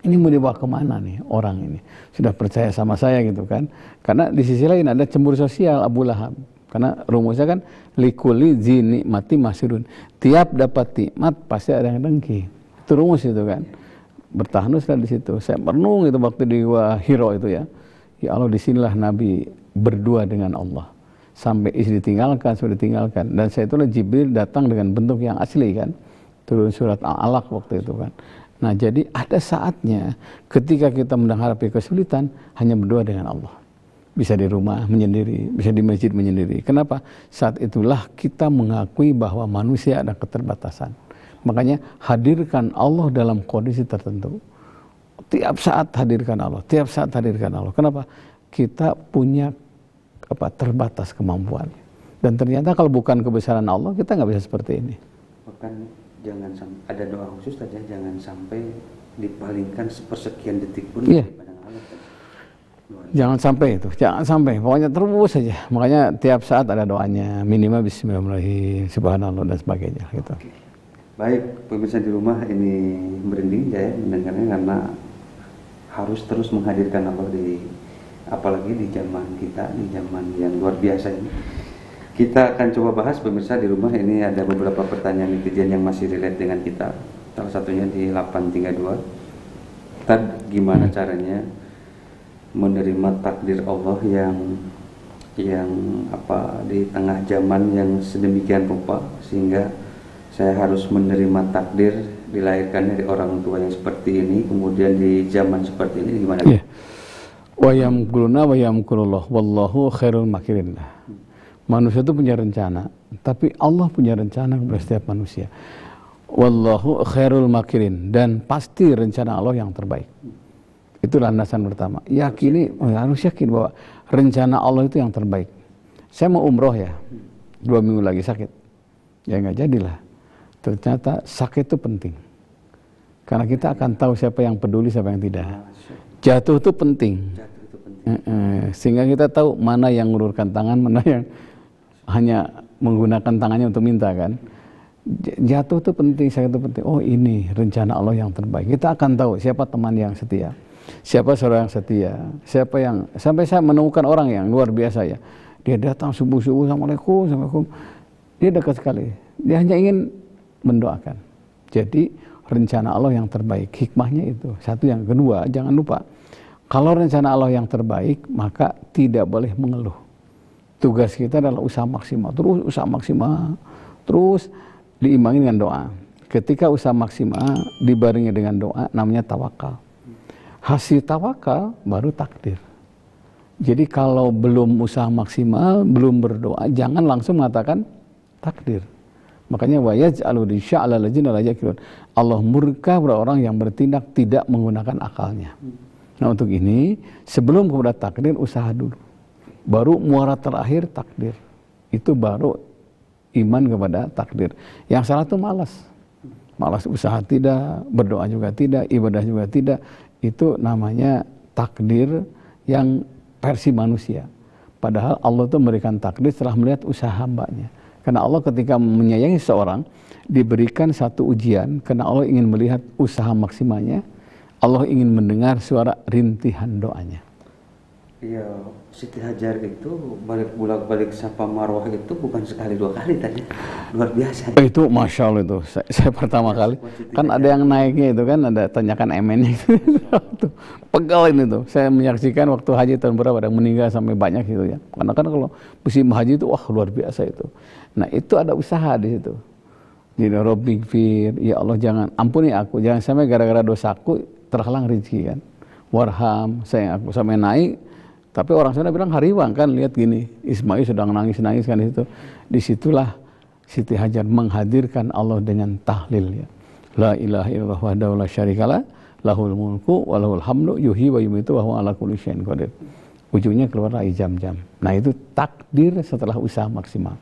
ini mau dibawa kemana nih orang ini? Sudah percaya sama saya gitu kan? Karena di sisi lain ada cemburu sosial Abu Lahab. Karena rumusnya kan likuli zini mati masirun. Tiap dapat nikmat pasti ada yang dengki. Itu rumus itu kan. Bertahanuslah di situ. Saya merenung itu waktu di Gua Hiro itu ya. Ya Allah, disinilah Nabi berdua dengan Allah. Sampai istri ditinggalkan, sudah ditinggalkan. Dan saya itulah Jibril datang dengan bentuk yang asli kan. Turun surat Al-Alaq waktu itu kan. Nah jadi ada saatnya ketika kita menghadapi kesulitan hanya berdua dengan Allah. Bisa di rumah menyendiri, bisa di masjid menyendiri. Kenapa? Saat itulah kita mengakui bahwa manusia ada keterbatasan. Makanya hadirkan Allah dalam kondisi tertentu. Tiap saat hadirkan Allah, tiap saat hadirkan Allah. Kenapa? Kita punya terbatas kemampuan. Dan ternyata kalau bukan kebesaran Allah, kita nggak bisa seperti ini. Bahkan jangan sampai ada doa khusus saja, jangan sampai dipalingkan sepersekian detik pun dari pandang Allah. Jangan sampai itu, jangan sampai. Pokoknya terus saja. Makanya tiap saat ada doanya, minimal bismillahirrahmanirrahim, subhanallah dan sebagainya gitu. Oke. Baik, pemirsa di rumah, ini merinding saya mendengarnya karena harus terus menghadirkan Allah apalagi di zaman kita, di zaman yang luar biasa ini. Kita akan coba bahas pemirsa di rumah. Ini ada beberapa pertanyaan netizen yang masih relate dengan kita. Salah satunya di 832. Tad, gimana caranya menerima takdir Allah yang apa di tengah zaman yang sedemikian rupa sehingga saya harus menerima takdir dilahirkan dari orang tua yang seperti ini, kemudian di zaman seperti ini gimana? Yeah. Wa yamkuruna wa yamkurullah wallahu khairul makirin. Manusia itu punya rencana, tapi Allah punya rencana kepada setiap manusia. Wallahu khairul makirin, dan pasti rencana Allah yang terbaik. Itu landasan pertama. Harus yakin bahwa rencana Allah itu yang terbaik. Saya mau umroh ya, 2 minggu lagi sakit, ya nggak jadilah. Ternyata sakit itu penting, karena kita akan tahu siapa yang peduli, siapa yang tidak. Jatuh itu penting. Sehingga kita tahu mana yang mengulurkan tangan, mana yang hanya menggunakan tangannya untuk minta kan. Jatuh itu penting, sakit itu penting. Oh, ini rencana Allah yang terbaik. Kita akan tahu siapa teman yang setia, siapa saudara yang setia, siapa yang, sampai saya menemukan orang yang luar biasa ya. Dia datang subuh-subuh, Assalamualaikum. Dia dekat sekali. Dia hanya ingin mendoakan. Jadi rencana Allah yang terbaik, hikmahnya itu. Satu. Yang kedua, jangan lupa, kalau rencana Allah yang terbaik, maka tidak boleh mengeluh. Tugas kita adalah usaha maksimal, terus usaha maksimal, terus diimbangi dengan doa. Ketika usaha maksimal dibarengi dengan doa, namanya tawakal. Hasil tawakal baru takdir. Jadi kalau belum usaha maksimal, belum berdoa, jangan langsung mengatakan takdir. Makanya wa yaj'alu risya'ala ladzina la yaqilun. Allah murka pada orang yang bertindak tidak menggunakan akalnya. Nah, untuk ini sebelum kepada takdir, usaha dulu. Baru muara terakhir takdir. Itu baru iman kepada takdir. Yang salah itu malas. Malas usaha tidak, berdoa juga tidak, ibadah juga tidak. Itu namanya takdir yang versi manusia. Padahal Allah itu memberikan takdir setelah melihat usaha hambanya. Karena Allah ketika menyayangi seorang, diberikan satu ujian. Karena Allah ingin melihat usaha maksimalnya. Allah ingin mendengar suara rintihan doanya. Iya, Siti Hajar itu bolak-balik Safa Marwah itu bukan sekali 2 kali tadi, luar biasa. Itu masya Allah itu, saya pertama kali kan ada yang naiknya itu kan, ada tanyakan MN-nya itu, pegal ini tuh. Saya menyaksikan waktu haji tahun berapa ada meninggal sampai banyak gitu ya. Karena kan kalau musim haji itu wah luar biasa itu. Nah itu ada usaha di situ. Jadi Robbi Fir, ya Allah jangan ampuni aku, jangan sampai gara-gara dosaku terhalang rezeki kan. Warham, sayang aku sampai naik. Tapi orang sana bilang hariwang kan, lihat gini, Ismail sedang nangis-nangis kan di situ. Disitulah Siti Hajar menghadirkan Allah dengan tahlil ya. La ilaha illallah wahdahu la syarikalah, lahul mulku wa lahul hamdu yuhyi wa yumiitu wa huwa ala kulli syai'in qadir. Ujungnya keluar lagi jam-jam. Nah itu takdir setelah usaha maksimal.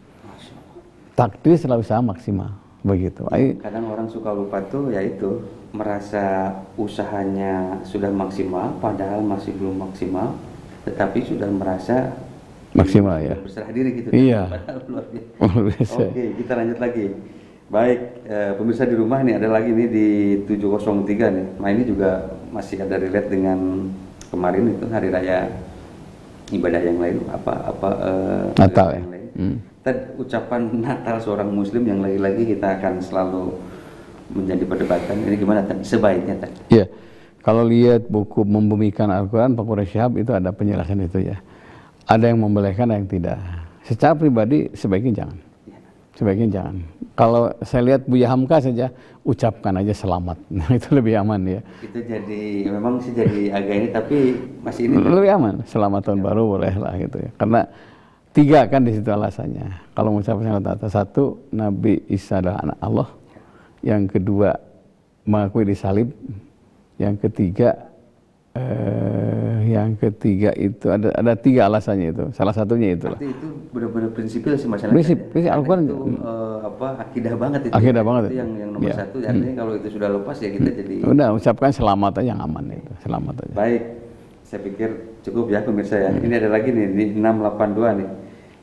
Takdir setelah usaha maksimal. Begitu. Kadang orang suka lupa tuh, yaitu merasa usahanya sudah maksimal padahal masih belum maksimal. Tetapi sudah merasa maksimal ya, berserah diri gitu. Iya. Luar biasa. Oke, kita lanjut lagi. Baik, pemirsa di rumah nih, ada lagi nih di 703 nih. Nah ini juga masih ada relate dengan kemarin itu hari raya ibadah yang lain, Natal yang lain. Ucapan Natal seorang Muslim yang lagi-lagi kita akan selalu menjadi perdebatan. Ini gimana sebaiknya Tad? Iya. Kalau lihat buku Membumikan Al-Quran, Pak Quraish Shihab itu ada penjelasan itu ya. Ada yang membolehkan, ada yang tidak. Secara pribadi sebaiknya jangan. Sebaiknya jangan. Kalau saya lihat Buya Hamka saja, ucapkan aja selamat. Nah itu lebih aman ya. Itu jadi, memang sih jadi agak ini, tapi masih ini. Lebih aman. Selamat tahun baru boleh lah gitu ya. Karena 3 kan di situ alasannya. Kalau mengucapkan kata satu, Nabi Isa adalah anak Allah. Yang kedua, mengakui disalib. Yang ketiga itu ada 3 alasannya itu. Salah satunya itulah. Berarti itu benar-benar prinsipil sih masyarakat. Prinsip Al-Quran itu akidah banget itu. Akidah banget. Itu yang nomor 1. Artinya kalau itu sudah lepas ya kita jadi. Udah ucapkan selamat aja yang aman itu. Selamat aja. Baik. Saya pikir cukup ya pemirsa ya. Ini ada lagi nih di 682 nih.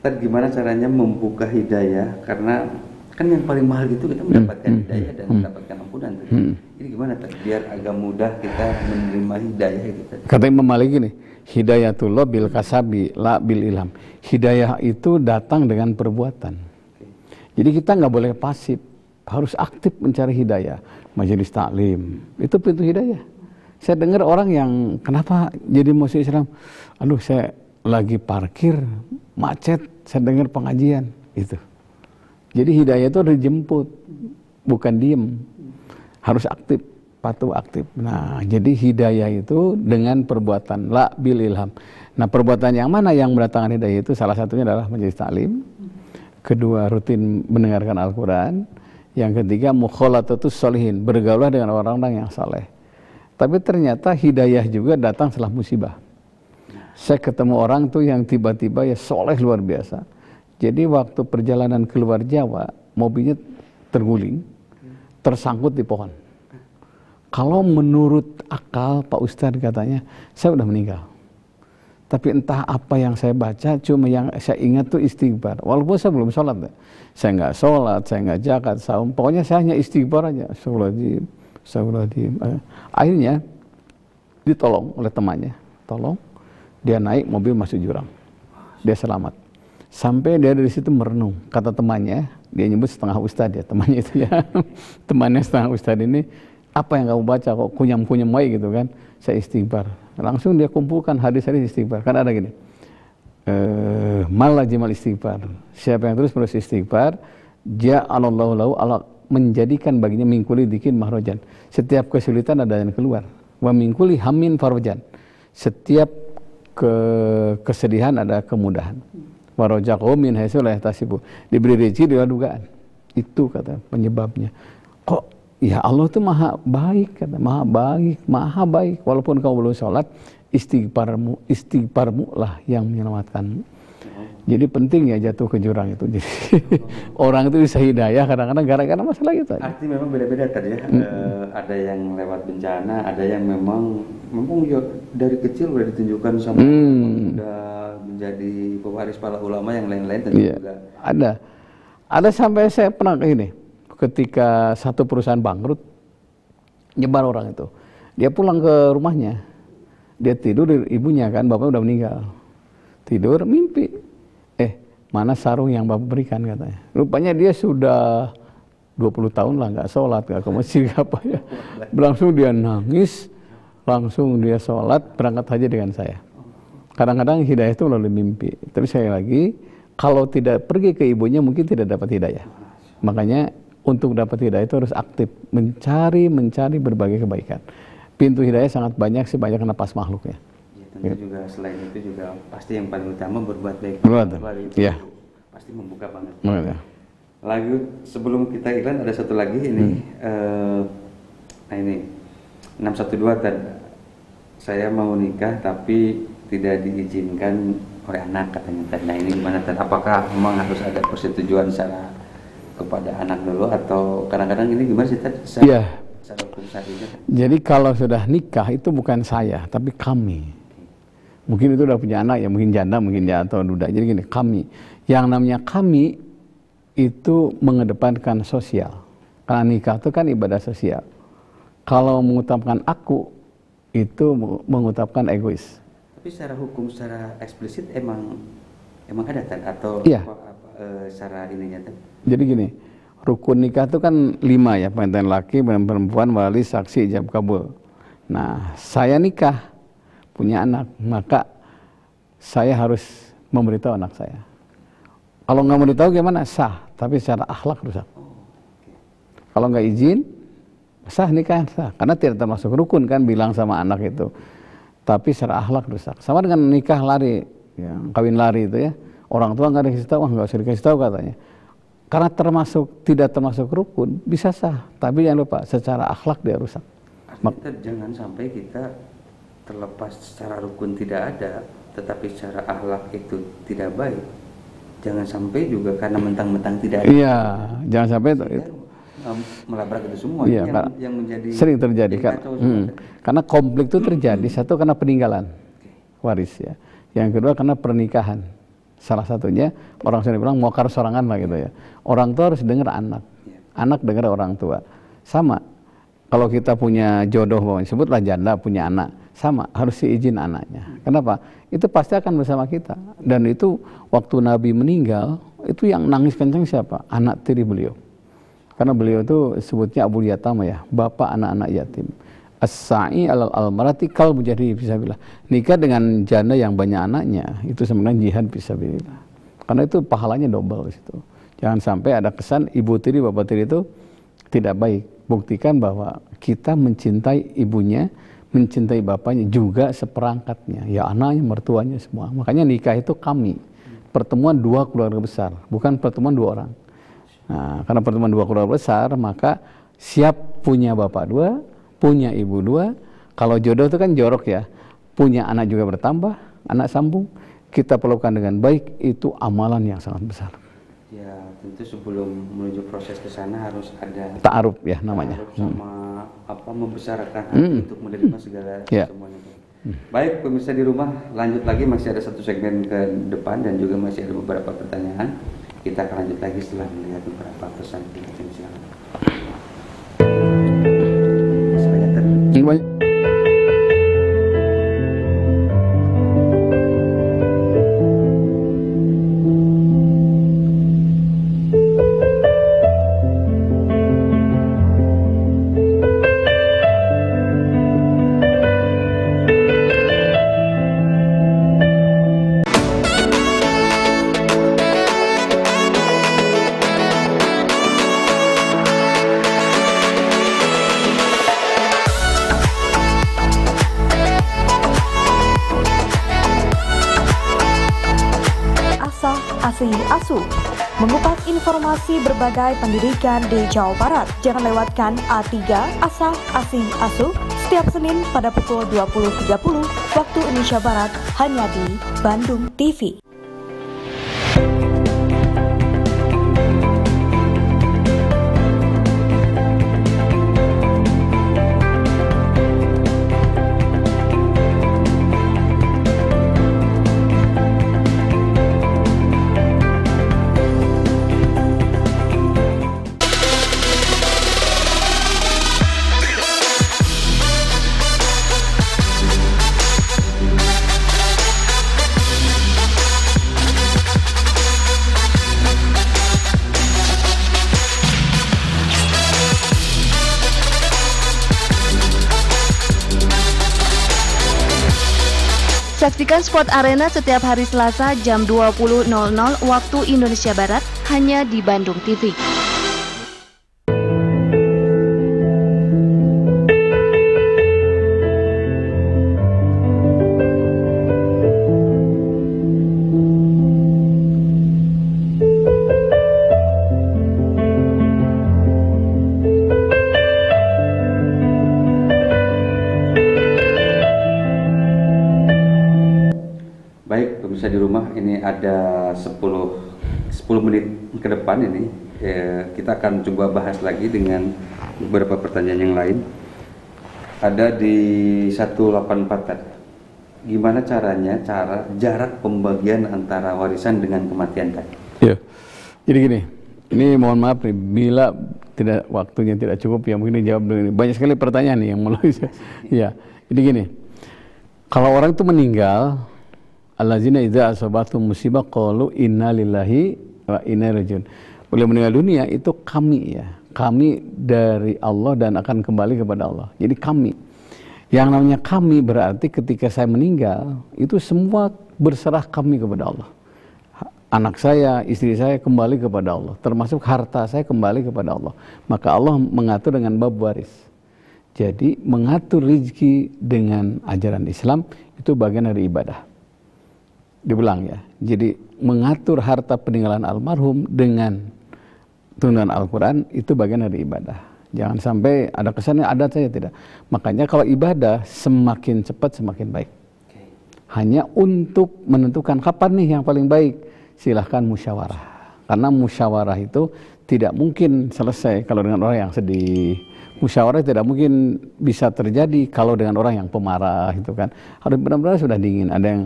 Tadi gimana caranya membuka hidayah, karena kan yang paling mahal itu kita mendapatkan hidayah dan mendapatkan ampunan. Ini gimana tadi biar agak mudah kita menerima hidayah itu tadi? Kata Imam Malik gini, Hidayatullah bil kasabi la bil ilham. Hidayah itu datang dengan perbuatan. Jadi kita nggak boleh pasif, harus aktif mencari hidayah. Majelis taklim itu pintu hidayah. Saya dengar orang yang kenapa jadi masuk Islam, aduh saya lagi parkir macet, saya dengar pengajian itu. Jadi hidayah itu harus dijemput, bukan diem, harus aktif, patuh aktif. Nah, jadi hidayah itu dengan perbuatan, la bil ilham. Nah, perbuatan yang mana yang mendatangkan hidayah itu? Salah satunya adalah majelis taklim. Kedua, rutin mendengarkan Al-Quran. Yang ketiga, mukhalatatus sholihin, bergaulah dengan orang-orang yang saleh. Tapi ternyata hidayah juga datang setelah musibah. Saya ketemu orang tuh yang tiba-tiba ya soleh luar biasa. Jadi waktu perjalanan keluar Jawa, mobilnya terguling, tersangkut di pohon. Kalau menurut akal Pak Ustadz katanya, saya udah meninggal. Tapi entah apa yang saya baca, cuma yang saya ingat tuh istighfar. Walaupun saya belum sholat. Saya nggak sholat, saya nggak zakat, saum. Pokoknya saya hanya istighfar aja. Astagfirullahaladzim. Akhirnya ditolong oleh temannya. Tolong. Dia naik, mobil masuk jurang. Dia selamat. Sampai dia dari situ merenung. Kata temannya, dia nyebut setengah ustadz ya, temannya itu ya. Temannya setengah ustadz ini, apa yang kamu baca kok kunyam-kunyam baik gitu kan. Saya istighfar. Langsung dia kumpulkan hadis-hadis istighfar. Kan ada gini, malajimal istighfar. Siapa yang terus istighfar, ja'alallahu lahu, Allah menjadikan baginya mingkuli dikin mahrojan. Setiap kesulitan ada yang keluar. Wa mingkuli hamin farrojan. Setiap kesedihan ada kemudahan. Warojaqo min haitsu la yahtasibu. Diberi rezeki di luar dugaan. Itu kata penyebabnya. Kok ya Allah itu maha baik, kata maha baik. Walaupun kau belum sholat, istighfarmu lah yang menyelamatkanmu. Jadi penting ya jatuh ke jurang itu. Jadi orang itu bisa hidayah kadang-kadang gara-gara masalah itu. Arti memang beda-beda tadi ya. Ada yang lewat bencana, ada yang memang ya dari kecil udah ditunjukkan sama udah menjadi pewaris para ulama, yang lain-lain tentu juga. Ada sampai saya pernah ini, ketika satu perusahaan bangkrut, nyebar orang itu. Dia pulang ke rumahnya, dia tidur di ibunya kan, bapaknya udah meninggal. Tidur, mimpi. Mana sarung yang bapak berikan katanya. Rupanya dia sudah 20 tahun lah nggak sholat, nggak ke masjid apa ya. Langsung dia nangis, langsung dia sholat, berangkat haji dengan saya. Kadang-kadang hidayah itu melalui mimpi. Tapi sekali lagi, kalau tidak pergi ke ibunya mungkin tidak dapat hidayah. Makanya untuk dapat hidayah itu harus aktif, mencari berbagai kebaikan. Pintu hidayah sangat banyak, sebanyak napas makhluknya. Tentu juga selain itu juga pasti yang paling utama berbuat baik. Iya. Pasti membuka banget. Lagu sebelum kita iklan ada satu lagi ini. Nah ini 612 tadi. Saya mau nikah tapi tidak diizinkan oleh anak katanya. Nah ini gimana Tad? Apakah memang harus ada persetujuan secara kepada anak dulu atau kadang-kadang ini gimana sih Tad? Iya. Jadi kalau sudah nikah itu bukan saya tapi kami. Mungkin itu udah punya anak ya, mungkin janda, mungkin dia atau duda. Jadi gini, kami. Yang namanya kami itu mengedepankan sosial. Karena nikah itu kan ibadah sosial. Kalau mengutamakan aku, itu mengutamakan egois. Tapi secara hukum, secara eksplisit emang ada Tan? Atau iya. Secara ininya Tan? Jadi gini, rukun nikah itu kan 5 ya, pengantin laki, perempuan, wali, saksi, ijab kabul. Nah, saya nikah, punya anak, maka saya harus memberitahu anak saya. Kalau nggak memberitahu gimana? Sah, tapi secara akhlak rusak. Kalau nggak izin, sah nikah sah, karena tidak termasuk rukun kan bilang sama anak itu. Tapi secara akhlak rusak. Sama dengan nikah lari, ya, kawin lari itu ya. Orang tua nggak dikasih tahu, nggak usah dikasih tahu katanya. Karena tidak termasuk rukun, bisa sah. Tapi jangan lupa, secara akhlak dia rusak. Artinya jangan sampai kita terlepas secara rukun tidak ada, tetapi secara akhlak itu tidak baik. Jangan sampai juga karena mentang-mentang tidak ada. Iya, jangan sampai itu melabrak itu semua. Iya, yang menjadi sering terjadi kan. Karena konflik itu terjadi satu karena peninggalan waris ya. Yang kedua karena pernikahan. Salah satunya orang sering bilang mokar sorangan lah gitu ya. Orang tua harus dengar anak, anak dengar orang tua. Sama. Kalau kita punya jodoh, sebutlah janda punya anak, sama, harus izin anaknya. Kenapa? Itu pasti akan bersama kita. Dan itu waktu Nabi meninggal, itu yang nangis kencang siapa? Anak tiri beliau. Karena beliau itu sebutnya Abu Yatama ya, bapak anak-anak yatim. As-sa'i alal almarati kal mujahidi fisabilillah. Nikah dengan janda yang banyak anaknya, itu sebenarnya jihad fisabilillah. Karena itu pahalanya double di situ. Jangan sampai ada kesan ibu tiri, bapak tiri itu tidak baik. Buktikan bahwa kita mencintai ibunya, mencintai bapaknya juga seperangkatnya. Ya anaknya, mertuanya semua. Makanya nikah itu kami. Pertemuan dua keluarga besar, bukan pertemuan dua orang. Nah, karena pertemuan dua keluarga besar, maka siap punya bapak dua, punya ibu dua. Kalau jodoh itu kan jorok ya, punya anak juga bertambah, anak sambung. Kita perlukan dengan baik, itu amalan yang sangat besar. Ya tentu sebelum menuju proses ke sana harus ada ta'aruf ya namanya. Ta'aruf sama apa membesarkan hati untuk menerima segala semuanya. Baik pemirsa di rumah, lanjut lagi, masih ada satu segmen ke depan dan juga masih ada beberapa pertanyaan. Kita akan lanjut lagi setelah melihat beberapa pesan potensial. Asuh, mengupas informasi berbagai pendidikan di Jawa Barat. Jangan lewatkan A3 Asah Asih Asuh setiap Senin pada pukul 20.30 waktu Indonesia Barat hanya di Bandung TV. Saksikan Sport Arena setiap hari Selasa jam 20.00 waktu Indonesia Barat hanya di Bandung TV. Di rumah ini ada 10 menit ke depan ini kita akan coba bahas lagi dengan beberapa pertanyaan yang lain. Ada di 184 gimana caranya jarak pembagian antara warisan dengan kematian tadi. Ya, jadi gini, ini mohon maaf nih bila tidak waktunya tidak cukup ya mungkin dijawab dulu ini. Banyak sekali pertanyaan nih yang melalui ya. Jadi gini, kalau orang itu meninggal, allazina idza asabatum musibah qalu inna lillahi wa inna ilaihi rajiun. Beliau meninggal dunia itu kami ya. Kami dari Allah dan akan kembali kepada Allah. Jadi kami. Yang namanya kami berarti ketika saya meninggal itu semua berserah kami kepada Allah. Anak saya, istri saya kembali kepada Allah, termasuk harta saya kembali kepada Allah. Maka Allah mengatur dengan bab waris. Jadi mengatur rezeki dengan ajaran Islam itu bagian dari ibadah. Diulang ya, jadi mengatur harta peninggalan almarhum dengan tuntunan Al-Quran itu bagian dari ibadah. Jangan sampai ada kesannya adat saya tidak. Makanya kalau ibadah semakin cepat semakin baik. Hanya untuk menentukan kapan nih yang paling baik, silahkan musyawarah. Karena musyawarah itu tidak mungkin selesai kalau dengan orang yang sedih. Musyawarah tidak mungkin bisa terjadi kalau dengan orang yang pemarah itu kan. Harus benar-benar sudah dingin. Ada yang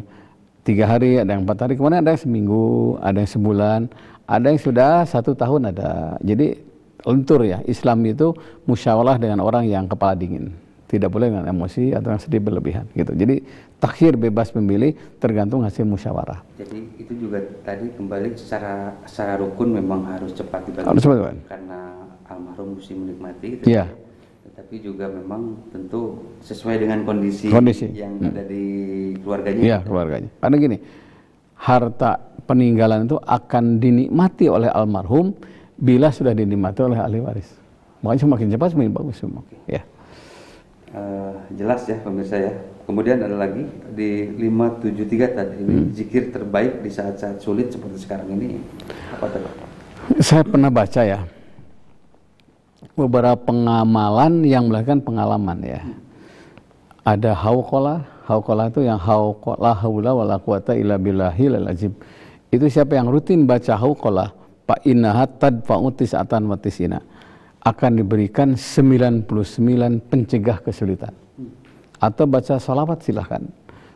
3 hari, ada yang 4 hari, kemudian ada yang seminggu, ada yang sebulan, ada yang sudah 1 tahun ada. Jadi lentur ya, Islam itu musyawarah dengan orang yang kepala dingin. tidak boleh dengan emosi atau yang sedih berlebihan gitu. Jadi takhir bebas memilih tergantung hasil musyawarah. Jadi itu juga tadi kembali secara rukun memang harus cepat dibagi. Harus cepat, karena almarhum mesti menikmati gitu. Iya. Tapi juga memang tentu sesuai dengan kondisi. Yang ada di keluarganya. Iya, keluarganya. Karena gini, harta peninggalan itu akan dinikmati oleh almarhum bila sudah dinikmati oleh ahli waris. Makanya semakin cepat semakin bagus semua. Ya. Jelas ya pemirsa ya. Kemudian ada lagi di 573 tadi ini zikir terbaik di saat-saat sulit seperti sekarang ini apa tadi? Saya pernah baca ya beberapa pengamalan yang melakukan pengalaman ya. Ada hauqalah itu yang la haula wala quwata illa billahil azim. Itu siapa yang rutin baca hauqalah fa innaha tadfa'u tis'atan wa tis'ina akan diberikan 99 pencegah kesulitan. Atau baca salawat silahkan.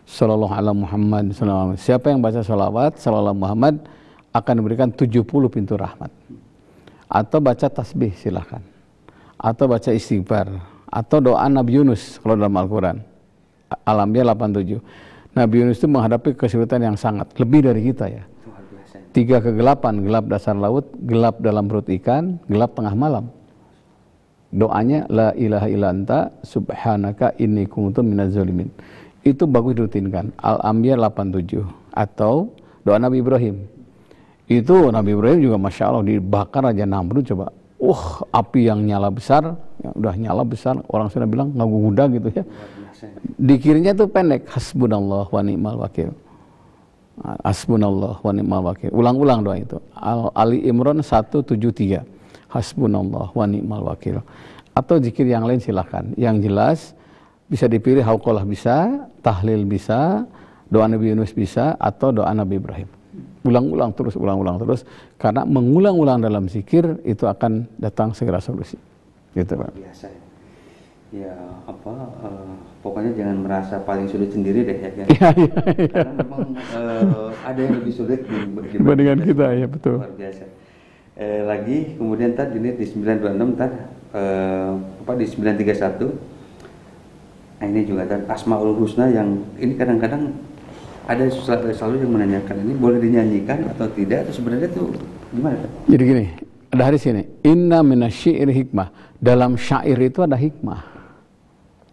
Sallallahu ala Muhammad sallallahu. Siapa yang baca salawat sallallahu Muhammad akan diberikan 70 pintu rahmat. Atau baca tasbih silahkan. Atau baca istighfar. Atau doa Nabi Yunus kalau dalam Al-Quran. Al-Anbiya 87. Nabi Yunus itu menghadapi kesulitan yang sangat lebih dari kita ya. 3 kegelapan, gelap dasar laut, gelap dalam perut ikan, gelap tengah malam. Doanya la ilaha illa anta subhanaka inni kuntu minaz zalimin. Itu bagus dirutinkan. Al-Anbiya 87. Atau doa Nabi Ibrahim. Itu Nabi Ibrahim juga Masya Allah dibakar Raja Namrud coba. Api yang nyala besar, yang udah nyala besar, orang sudah bilang ngaguguda gitu ya. Dikirinya tuh pendek, hasbunallah wa ni'mal wakil. Hasbunallah wa ni'mal wakil. Ulang-ulang doa itu. Ali Imran 173. Hasbunallah wa ni'mal wakil. Atau zikir yang lain silahkan. Yang jelas bisa dipilih hauqalah bisa, tahlil bisa, doa Nabi Yunus bisa, atau doa Nabi Ibrahim. Ulang-ulang terus, karena mengulang-ulang dalam zikir itu akan datang segera solusi. Gitu Pak. Biasa ya. Ya pokoknya jangan merasa paling sulit sendiri deh ya. Karena memang ada yang lebih sulit dibandingkan kita ya, betul. Luar biasa. Lagi kemudian tadi ini di 926 di 931. Nah, ini juga ada Asmaul Husna yang ini kadang-kadang ada selalu yang menanyakan ini boleh dinyanyikan atau tidak, atau sebenarnya itu gimana? Jadi gini, ada hadis ini, inna minasyi'ri hikmah. Dalam syair itu ada hikmah.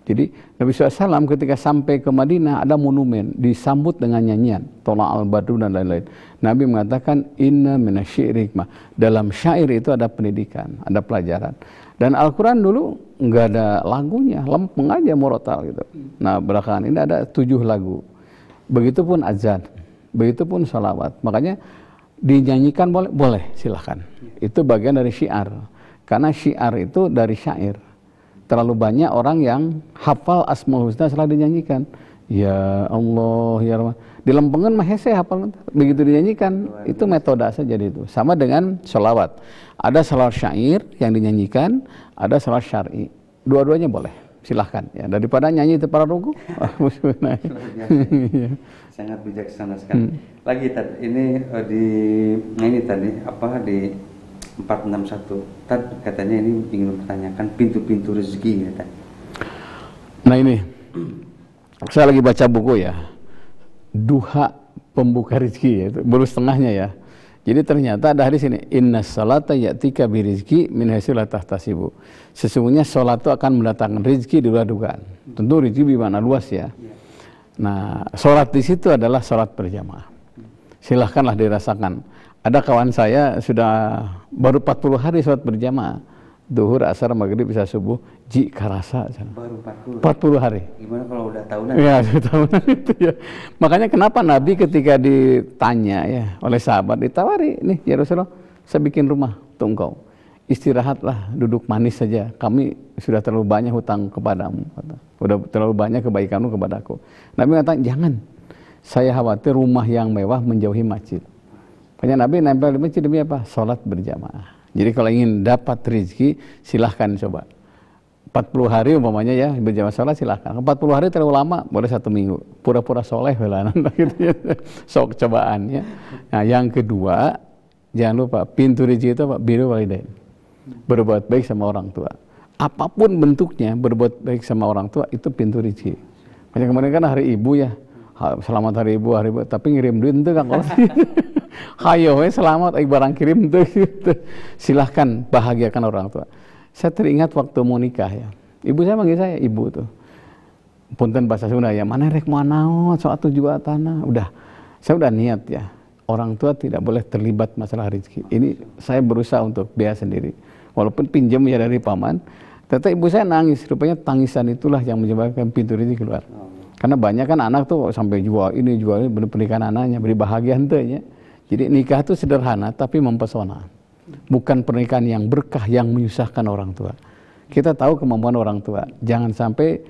Jadi Nabi SAW ketika sampai ke Madinah ada monumen disambut dengan nyanyian Tola al-Badru dan lain-lain. Nabi mengatakan inna minasyi'ri hikmah. Dalam syair itu ada pendidikan, ada pelajaran. Dan Al-Quran dulu nggak ada lagunya, lempeng aja murotal gitu. Nah belakangan ini ada 7 lagu. Begitupun azan, begitupun salawat. Makanya dinyanyikan boleh silahkan. Itu bagian dari syiar. Karena syiar itu dari syair. Terlalu banyak orang yang hafal Asmaul Husna setelah dinyanyikan. Ya Allah, ya Rahman. Di lempengan mah hese hafal. Begitu dinyanyikan, itu metode saja itu. Sama dengan salawat. Ada salawat syair yang dinyanyikan, ada salawat syar'i. Dua-duanya boleh. Silahkan ya, daripada nyanyi itu para ruku. Sangat bijaksana sekali. Lagi tadi ini ini tadi di 461 tadi katanya ini ingin mempertanyakan pintu-pintu rezeki ya tadi. Nah ini saya lagi baca buku ya, duha pembuka rezeki ya, itu baru setengahnya ya. Jadi ternyata ada hadis ini, inna salata ya'tika birizki min haitsu la tahtasibu. Sesungguhnya salat itu akan mendatangkan rezeki di luar dugaan. Tentu rezeki bagaimana luas ya. Nah, salat di situ adalah salat berjamaah. Silahkanlah dirasakan. Ada kawan saya sudah baru 40 hari salat berjamaah. Duhur, asar, maghrib, bisa subuh, karasa. Baru 40 hari. Gimana kalau udah tahunan? Ya, tahunan itu ya. Makanya kenapa Nabi ketika ditanya ya oleh sahabat, ditawari, nih ya Rasulullah, saya bikin rumah untuk engkau. Istirahatlah, duduk manis saja. Kami sudah terlalu banyak hutang kepadamu. Sudah terlalu banyak kebaikanmu kepadaku. Nabi mengatakan, jangan. Saya khawatir rumah yang mewah menjauhi masjid. Makanya Nabi nempel di masjid demi apa? Salat berjamaah. Jadi kalau ingin dapat rezeki, silahkan coba. 40 hari umpamanya ya, berjamaah sholat silahkan. 40 hari terlalu lama, boleh 1 minggu. Pura-pura soleh lah, sok cobaan ya. Nah yang kedua, jangan lupa, pintu rezeki itu apa? Birrul walidain. Berbuat baik sama orang tua. apapun bentuknya berbuat baik sama orang tua itu pintu rezeki. Makanya kemarin kan hari ibu ya, selamat hari ibu, tapi ngirim duit itu kan kalau hayo selamat barang kirim tuh gitu. Silahkan bahagiakan orang tua. Saya teringat waktu mau nikah ya, ibu saya manggil saya ibu tuh, punten bahasa Sunda ya, mana rek mana soal juga tanah, saya udah niat ya, orang tua tidak boleh terlibat masalah rezeki. Ini saya berusaha untuk biaya sendiri, walaupun pinjam ya dari paman. Ternyata ibu saya nangis, rupanya tangisan itulah yang menyebabkan pintu rezeki keluar. Karena banyak kan anak tuh sampai jual ini pernikahan anaknya, beri bahagia hentenya. Jadi nikah itu sederhana tapi mempesona. Bukan pernikahan yang berkah yang menyusahkan orang tua. Kita tahu kemampuan orang tua, jangan sampai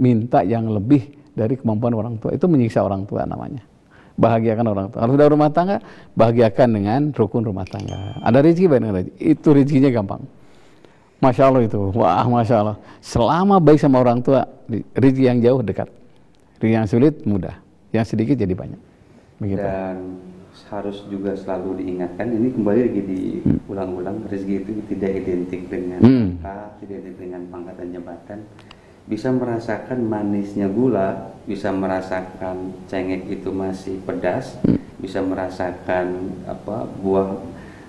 minta yang lebih dari kemampuan orang tua. Itu menyiksa orang tua namanya. Bahagiakan orang tua. Kalau sudah rumah tangga, bahagiakan dengan rukun rumah tangga. Ada rezeki banyak rezeki. Itu rezekinya gampang. Masya Allah itu, wah Masya Allah. Selama baik sama orang tua, rezeki yang jauh dekat. Rezeki yang sulit mudah, yang sedikit jadi banyak. Begitu. Dan harus juga selalu diingatkan, ini kembali lagi diulang-ulang, rezeki itu tidak identik dengan angka, tidak identik dengan pangkat dan jabatan. Bisa merasakan manisnya gula, bisa merasakan cengek itu masih pedas, bisa merasakan buah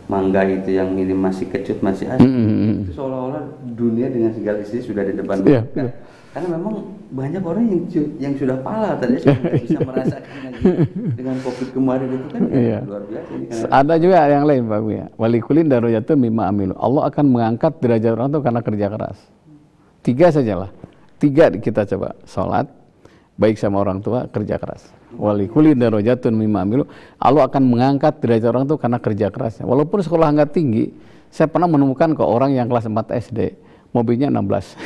mangga itu yang ini masih kecut, masih asam. Itu seolah-olah dunia dengan segala isi sudah di depan kita. Karena memang banyak orang yang sudah pala tadi bisa merasakan dengan COVID kemarin itu kan luar biasa. Ini ada juga yang lain Pak Bu ya. Walikulin darajatun mimma amilu. Allah akan mengangkat derajat orang itu karena kerja keras. 3 sajalah. 3 kita coba. Salat, baik sama orang tua, kerja keras. Walikulin darajatun mimma amilu. Allah akan mengangkat derajat orang itu karena kerja kerasnya. Walaupun sekolah nggak tinggi, saya pernah menemukan ke orang yang kelas 4 SD. Mobilnya 16.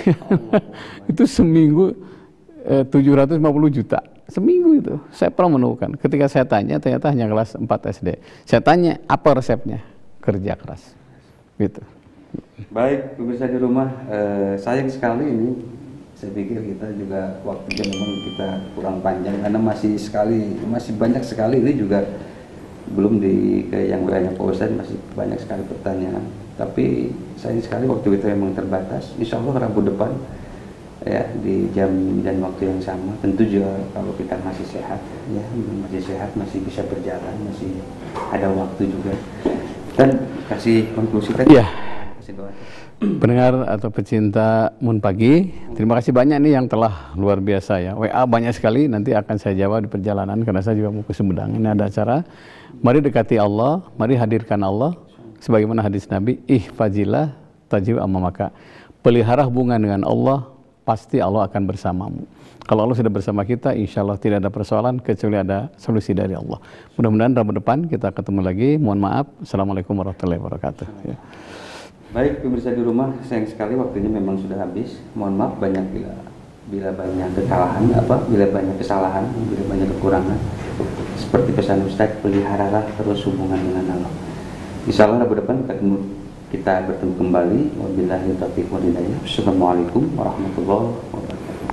Itu seminggu 750 juta. Seminggu itu. Saya pernah menemukan. Ketika saya tanya, ternyata hanya kelas 4 SD. Saya tanya, apa resepnya? Kerja keras. Gitu. Baik, pemirsa di rumah, sayang sekali ini. Saya pikir kita juga waktunya memang kita kurang panjang karena masih banyak sekali ini juga belum kayak yang banyak Pak Ustadz, masih banyak sekali pertanyaan. Tapi sayang sekali waktu kita memang terbatas. Insya Allah Rabu depan ya di jam dan waktu yang sama. Tentu juga kalau kita masih sehat ya, masih bisa berjalan, masih ada waktu juga. Dan kasih konklusi tadi. Ya. Kasih doa. Pendengar atau pecinta Moon Pagi, terima kasih banyak nih yang telah luar biasa ya. WA banyak sekali, nanti akan saya jawab di perjalanan karena saya juga mau ke Sumedang. Ini ada acara. Mari dekati Allah, mari hadirkan Allah. Sebagaimana hadis Nabi, ihfazillah tajib amamaka. Pelihara hubungan dengan Allah, pasti Allah akan bersamamu. Kalau Allah sudah bersama kita, insya Allah tidak ada persoalan kecuali ada solusi dari Allah. Mudah-mudahan Rabu depan kita ketemu lagi. Mohon maaf. Assalamualaikum warahmatullahi wabarakatuh. Ya. Baik, pemirsa di rumah, sayang sekali waktunya memang sudah habis. Mohon maaf banyak bila banyak kekalahan, bila banyak kesalahan, bila banyak kekurangan. Seperti pesan Ustadz, peliharalah terus hubungan dengan Allah. Insya Allah Rabu depan kita bertemu kembali. Wabillahi taufiq wal hidayah. Assalamualaikum warahmatullahi wabarakatuh.